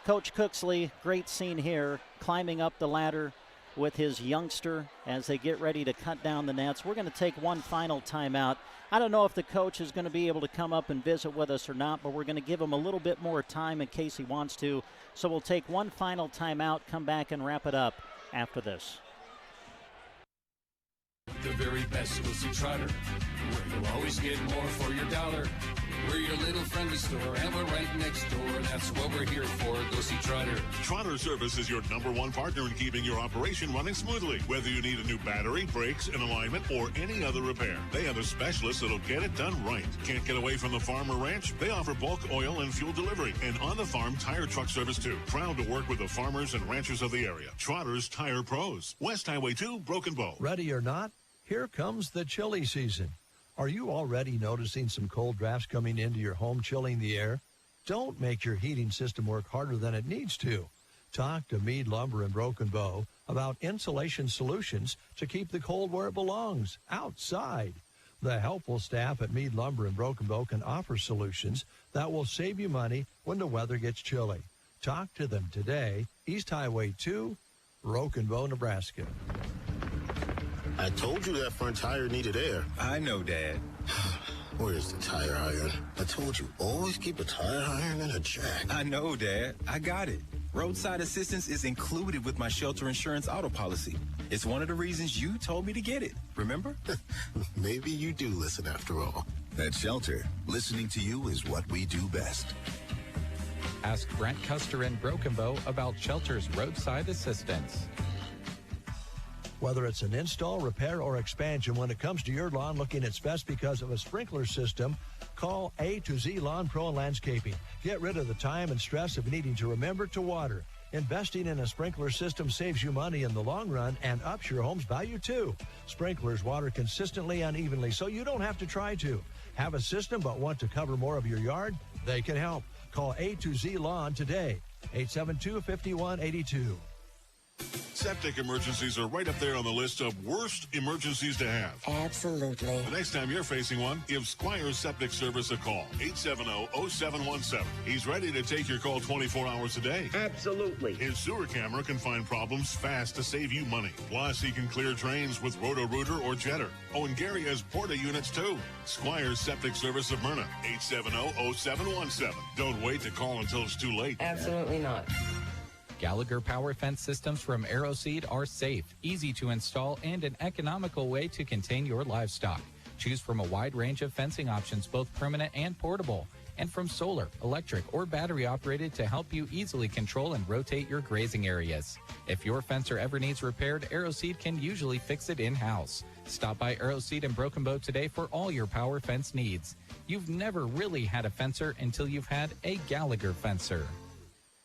Coach Cooksley, great scene here, climbing up the ladder with his youngster as they get ready to cut down the nets. We're going to take one final timeout. I don't know if the coach is going to be able to come up and visit with us or not, but we're going to give him a little bit more time in case he wants to. So we'll take one final timeout, come back and wrap it up after this. The very best will see Trotter where you'll always get more for your dollar. We're your little friendly store, and we're right next door. That's what we're here for. Go see Trotter. Trotter Service is your #1 partner in keeping your operation running smoothly. Whether you need a new battery, brakes, an alignment, or any other repair, they have a specialist that'll get it done right. Can't get away from the farm or ranch? They offer bulk oil and fuel delivery and on-the-farm tire truck service too. Proud to work with the farmers and ranchers of the area. Trotter's Tire Pros. West Highway 2, Broken Bow. Ready or not, here comes the chilly season. Are you already noticing some cold drafts coming into your home, chilling the air? Don't make your heating system work harder than it needs to. Talk to Mead Lumber and Broken Bow about insulation solutions to keep the cold where it belongs, outside. The helpful staff at Mead Lumber and Broken Bow can offer solutions that will save you money when the weather gets chilly. Talk to them today, East Highway 2, Broken Bow, Nebraska. I told you that front tire needed air. I know, Dad. Where's the tire iron? I told you, always keep a tire iron in a jack. I know, Dad. I got it. Roadside assistance is included with my shelter insurance auto policy. It's one of the reasons you told me to get it, remember? Maybe you do listen after all. At Shelter, listening to you is what we do best. Ask Brent Custer and Broken Bow about Shelter's roadside assistance. Whether it's an install, repair, or expansion, when it comes to your lawn looking its best because of a sprinkler system, call A to Z Lawn Pro and Landscaping. Get rid of the time and stress of needing to remember to water. Investing in a sprinkler system saves you money in the long run and ups your home's value too. Sprinklers water consistently and evenly, so you don't have to try to. Have a system but want to cover more of your yard? They can help. Call A to Z Lawn today, 872-5182. Septic emergencies are right up there on the list of worst emergencies to have. Absolutely. The next time you're facing one, give Squires Septic Service a call. 870-0717. He's ready to take your call 24 hours a day. Absolutely. His sewer camera can find problems fast to save you money. Plus, he can clear drains with Roto-Rooter or Jetter. Oh, and Gary has Porta units, too. Squires Septic Service of Myrna. 870-0717. Don't wait to call until it's too late. Absolutely not. Gallagher Power Fence Systems from AeroSeed are safe, easy to install, and an economical way to contain your livestock. Choose from a wide range of fencing options, both permanent and portable, and from solar, electric, or battery operated to help you easily control and rotate your grazing areas. If your fencer ever needs repaired, AeroSeed can usually fix it in-house. Stop by AeroSeed in Broken Bow today for all your power fence needs. You've never really had a fencer until you've had a Gallagher fencer.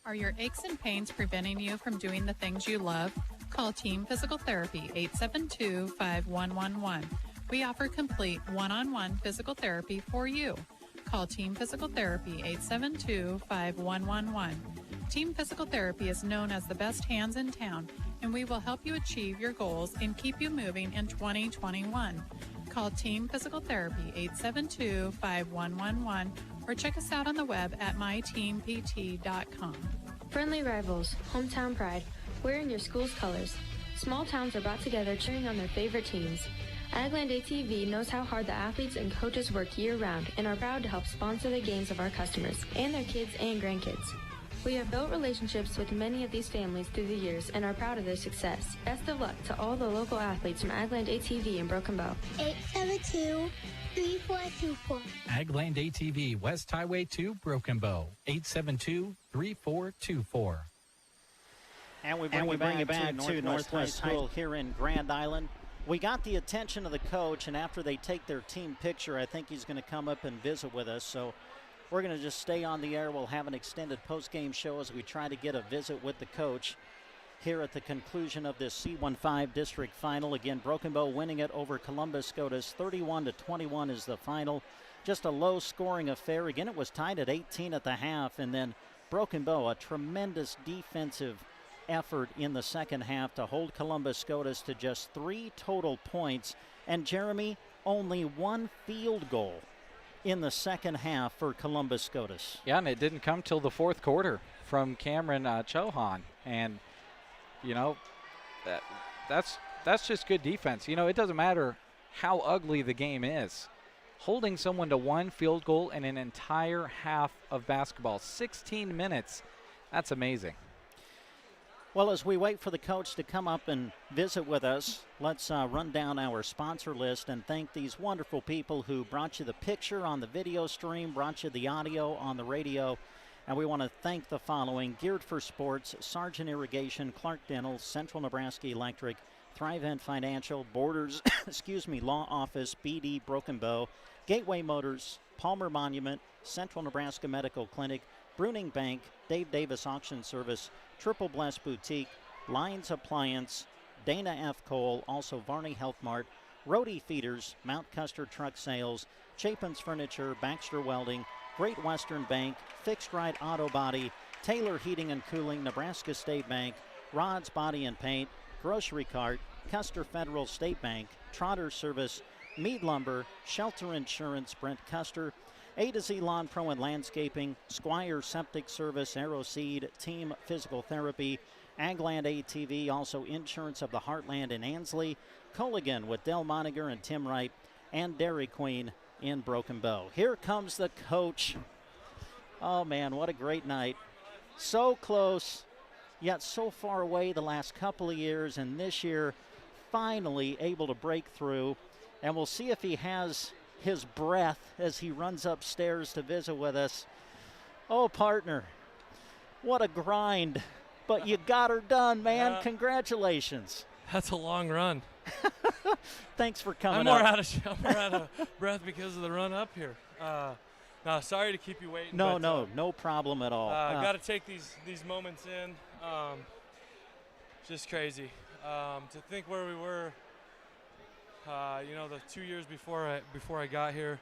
Are your aches and pains preventing you from doing the things you love? Call Team Physical Therapy, 872-5111. We offer complete one-on-one physical therapy for you. Call Team Physical Therapy, 872-5111. Team Physical Therapy is known as the best hands in town, and we will help you achieve your goals and keep you moving in 2021. Call Team Physical Therapy, 872-5111, or check us out on the web at myteampt.com. Friendly rivals, hometown pride, wearing your school's colors. Small towns are brought together cheering on their favorite teams. Agland ATV knows how hard the athletes and coaches work year-round and are proud to help sponsor the games of our customers and their kids and grandkids. We have built relationships with many of these families through the years and are proud of their success. Best of luck to all the local athletes from Agland ATV in Broken Bow. 872-3424. Agland ATV, West Highway 2, Broken Bow, 872-3424. And we bring you back to Northwest High School here in Grand Island. We got the attention of the coach, and after they take their team picture, I think he's going to come up and visit with us. So we're going to just stay on the air. We'll have an extended post-game show as we try to get a visit with the coach here at the conclusion of this C15 district final. Again, Broken Bow winning it over Columbus Scotus. 31-21 is the final. Just a low-scoring affair. Again, it was tied at 18 at the half, and then Broken Bow, a tremendous defensive effort in the second half to hold Columbus Scotus to just 3 total points. And Jeremy, only 1 field goal in the second half for Columbus Scotus. Yeah, and it didn't come till the fourth quarter from Cameron Chohan. And, you know, that's just good defense. You know, it doesn't matter how ugly the game is. Holding someone to 1 field goal in an entire half of basketball, 16 minutes, that's amazing. Well, as we wait for the coach to come up and visit with us, let's run down our sponsor list and thank these wonderful people who brought you the picture on the video stream, brought you the audio on the radio. And we want to thank the following: Geared for Sports, Sargent Irrigation, Clark Dental, Central Nebraska Electric, Thrivent Financial, Borders, Law Office, BD Broken Bow, Gateway Motors, Palmer Monument, Central Nebraska Medical Clinic, Bruning Bank, Dave Davis Auction Service, Triple Bless Boutique, Lyons Appliance, Dana F. Cole, also Varney Health Mart, Rhodey Feeders, Mount Custer Truck Sales, Chapin's Furniture, Baxter Welding, Great Western Bank, Fixed Right Auto Body, Taylor Heating and Cooling, Nebraska State Bank, Rod's Body and Paint, Grocery Cart, Custer Federal State Bank, Trotter Service, Mead Lumber, Shelter Insurance, Brent Custer, A to Z Lawn Pro and Landscaping, Squire Septic Service, Arrow Seed, Team Physical Therapy, Agland ATV, also Insurance of the Heartland in Ansley, Colligan with Del Moniger and Tim Wright, and Dairy Queen in Broken Bow. Here comes the coach. Oh, man, what a great night. So close, yet so far away the last couple of years, and this year finally able to break through. And we'll see if he has his breath as he runs upstairs to visit with us. Oh, partner, what a grind. But you got her done, man. Congratulations. That's a long run. Thanks for coming I'm more out of breath because of the run up here. No, sorry to keep you waiting. No problem at all. Got to take these moments in. Just crazy to think where we were. The 2 years before I got here.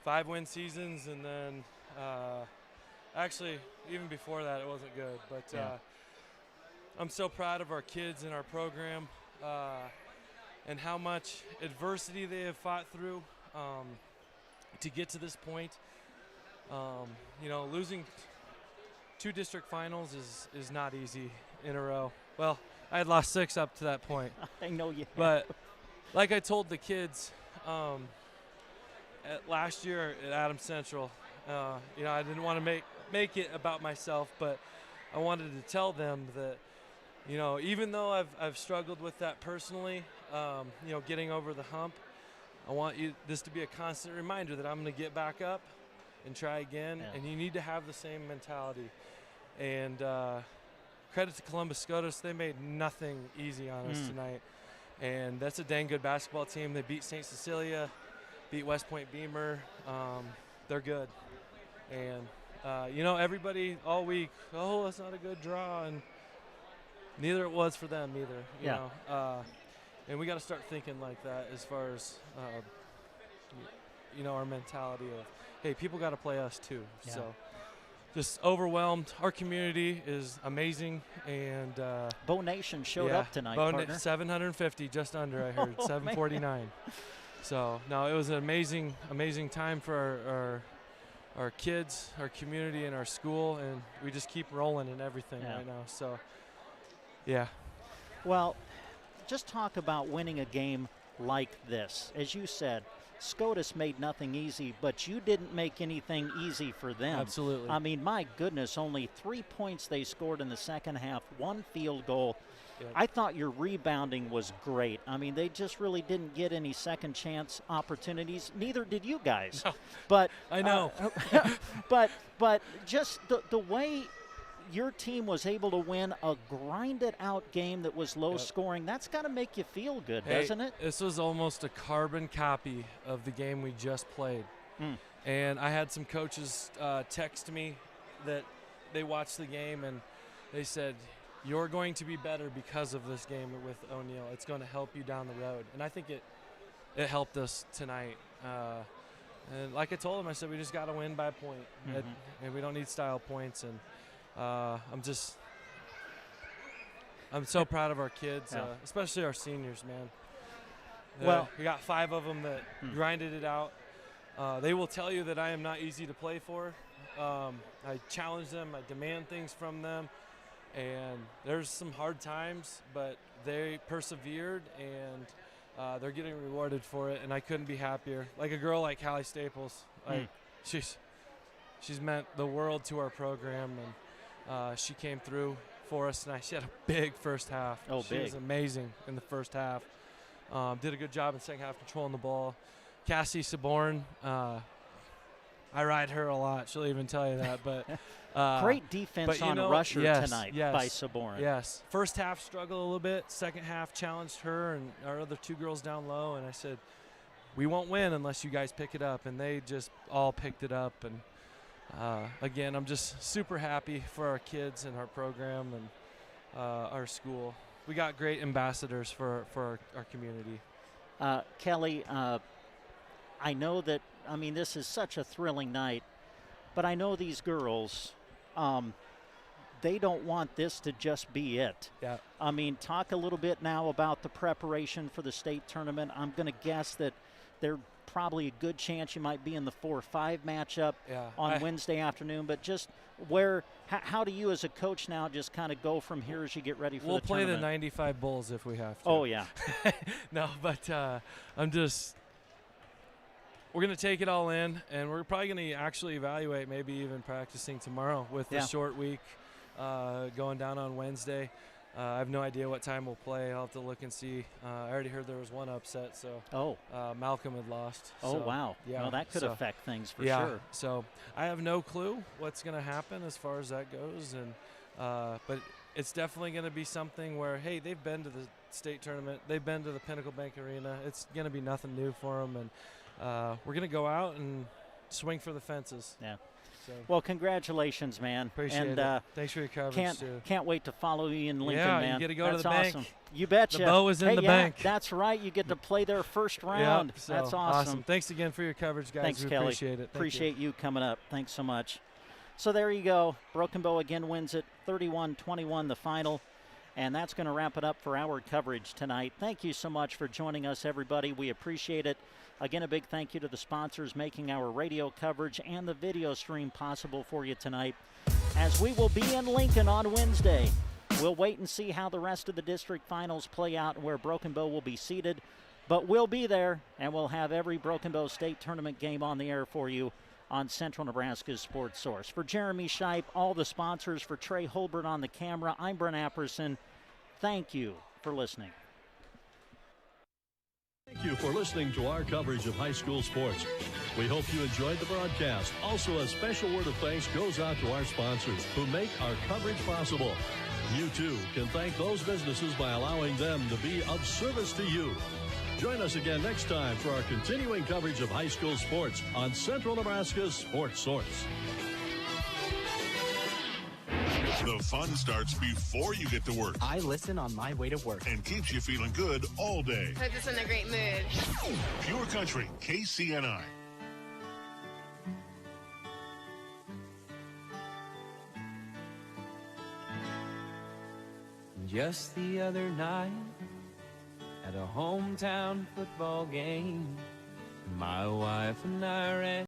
5-win seasons, and then actually even before that it wasn't good. But I'm so proud of our kids and our program, and how much adversity they have fought through to get to this point. Losing 2 district finals is not easy in a row. Well, I had lost 6 up to that point. I know you have. But like I told the kids last year at Adams Central, I didn't want to make it about myself, but I wanted to tell them that, even though I've struggled with that personally, getting over the hump, I want this to be a constant reminder that I'm going to get back up and try again, and you need to have the same mentality. And credit to Columbus Scotus, they made nothing easy on us tonight. And that's a dang good basketball team. They beat St. Cecilia, beat West Point Beamer. They're good. And, everybody all week, oh, that's not a good draw. And neither it was for them either, you know. And we got to start thinking like that as far as, our mentality of, hey, people got to play us too. Yeah. So just overwhelmed. Our community is amazing. And Bow Nation showed up tonight, partner. 750, just under, I heard, 749. So, no, it was an amazing, amazing time for our kids, our community, and our school, and we just keep rolling in everything right now. So, yeah. Well, just talk about winning a game like this. As you said, Scotus made nothing easy, but you didn't make anything easy for them. Absolutely. I mean, my goodness, only 3 points they scored in the second half, 1 field goal. Yep. I thought your rebounding was great. I mean, they just really didn't get any second chance opportunities. Neither did you guys. No. But I know. but just the way your team was able to win a grinded out game that was low scoring, that's got to make you feel good, doesn't it? This was almost a carbon copy of the game we just played. And I had some coaches text me that they watched the game and they said, you're going to be better because of this game with O'Neill. It's going to help you down the road. And I think it helped us tonight. And like I told them, I said, we just got to win by a point. And we don't need style points. And I'm so proud of our kids, especially our seniors, man. Well, we got 5 of them that grinded it out. They will tell you that I am not easy to play for. I challenge them. I demand things from them. And there's some hard times, but they persevered, and they're getting rewarded for it, and I couldn't be happier. Like a girl like Callie Staples, like she's meant the world to our program, and she came through for us tonight. She had a big first half. She was amazing in the first half. Did a good job in the second half controlling the ball. Cassidy Saborin, I ride her a lot. She'll even tell you that. But great defense on rusher tonight by Saborin. Yes. First half struggled a little bit. Second half challenged her and our other 2 girls down low. And I said, we won't win unless you guys pick it up. And they just all picked it up. And, again, I'm just super happy for our kids and our program and our school. We got great ambassadors for our community. Kelly, I know that, this is such a thrilling night, but I know these girls, they don't want this to just be it. Yeah. Talk a little bit now about the preparation for the state tournament. I'm going to guess that there's probably a good chance you might be in the 4-5 matchup on Wednesday afternoon, but just how do you as a coach now just kind of go from here as you get ready for the tournament? We'll play the 95 Bulls if we have to. Oh, yeah. No, but we're going to take it all in, and we're probably going to actually evaluate maybe even practicing tomorrow with the short week going down on Wednesday. I have no idea what time we'll play. I'll have to look and see. I already heard there was one upset, so Malcolm had lost. Oh, so, wow. Yeah, well, that could affect things for sure. So I have no clue what's going to happen as far as that goes, and but it's definitely going to be something where, hey, they've been to the state tournament. They've been to the Pinnacle Bank Arena. It's going to be nothing new for them, and we're going to go out and swing for the fences. Yeah. So. Well, congratulations, man. Appreciate it. Thanks for your coverage, too. Can't wait to follow you in Lincoln, man. Yeah, you get to go That's to the awesome. bank. You betcha. The bow is in the bank. That's right. You get to play their first round. Yep, so that's awesome. Thanks again for your coverage, guys. Thanks, we Kelly. Appreciate it. Appreciate you coming up. Thanks so much. So there you go. Broken Bow again wins it 31-21 the final. And that's going to wrap it up for our coverage tonight. Thank you so much for joining us, everybody. We appreciate it. Again, a big thank you to the sponsors making our radio coverage and the video stream possible for you tonight. As we will be in Lincoln on Wednesday, we'll wait and see how the rest of the district finals play out and where Broken Bow will be seated. But we'll be there, and we'll have every Broken Bow State Tournament game on the air for you on Central Nebraska's Sports Source. For Jeremy Scheib, all the sponsors, for Trey Holbert on the camera, I'm Brent Apperson. Thank you for listening. Thank you for listening to our coverage of high school sports. We hope you enjoyed the broadcast. Also, a special word of thanks goes out to our sponsors who make our coverage possible. You, too, can thank those businesses by allowing them to be of service to you. Join us again next time for our continuing coverage of high school sports on Central Nebraska's Sports Source. The fun starts before you get to work. I listen on my way to work. And keeps you feeling good all day. Puts us in a great mood. Pure Country, KCNI. Just the other night, at a hometown football game, my wife and I ran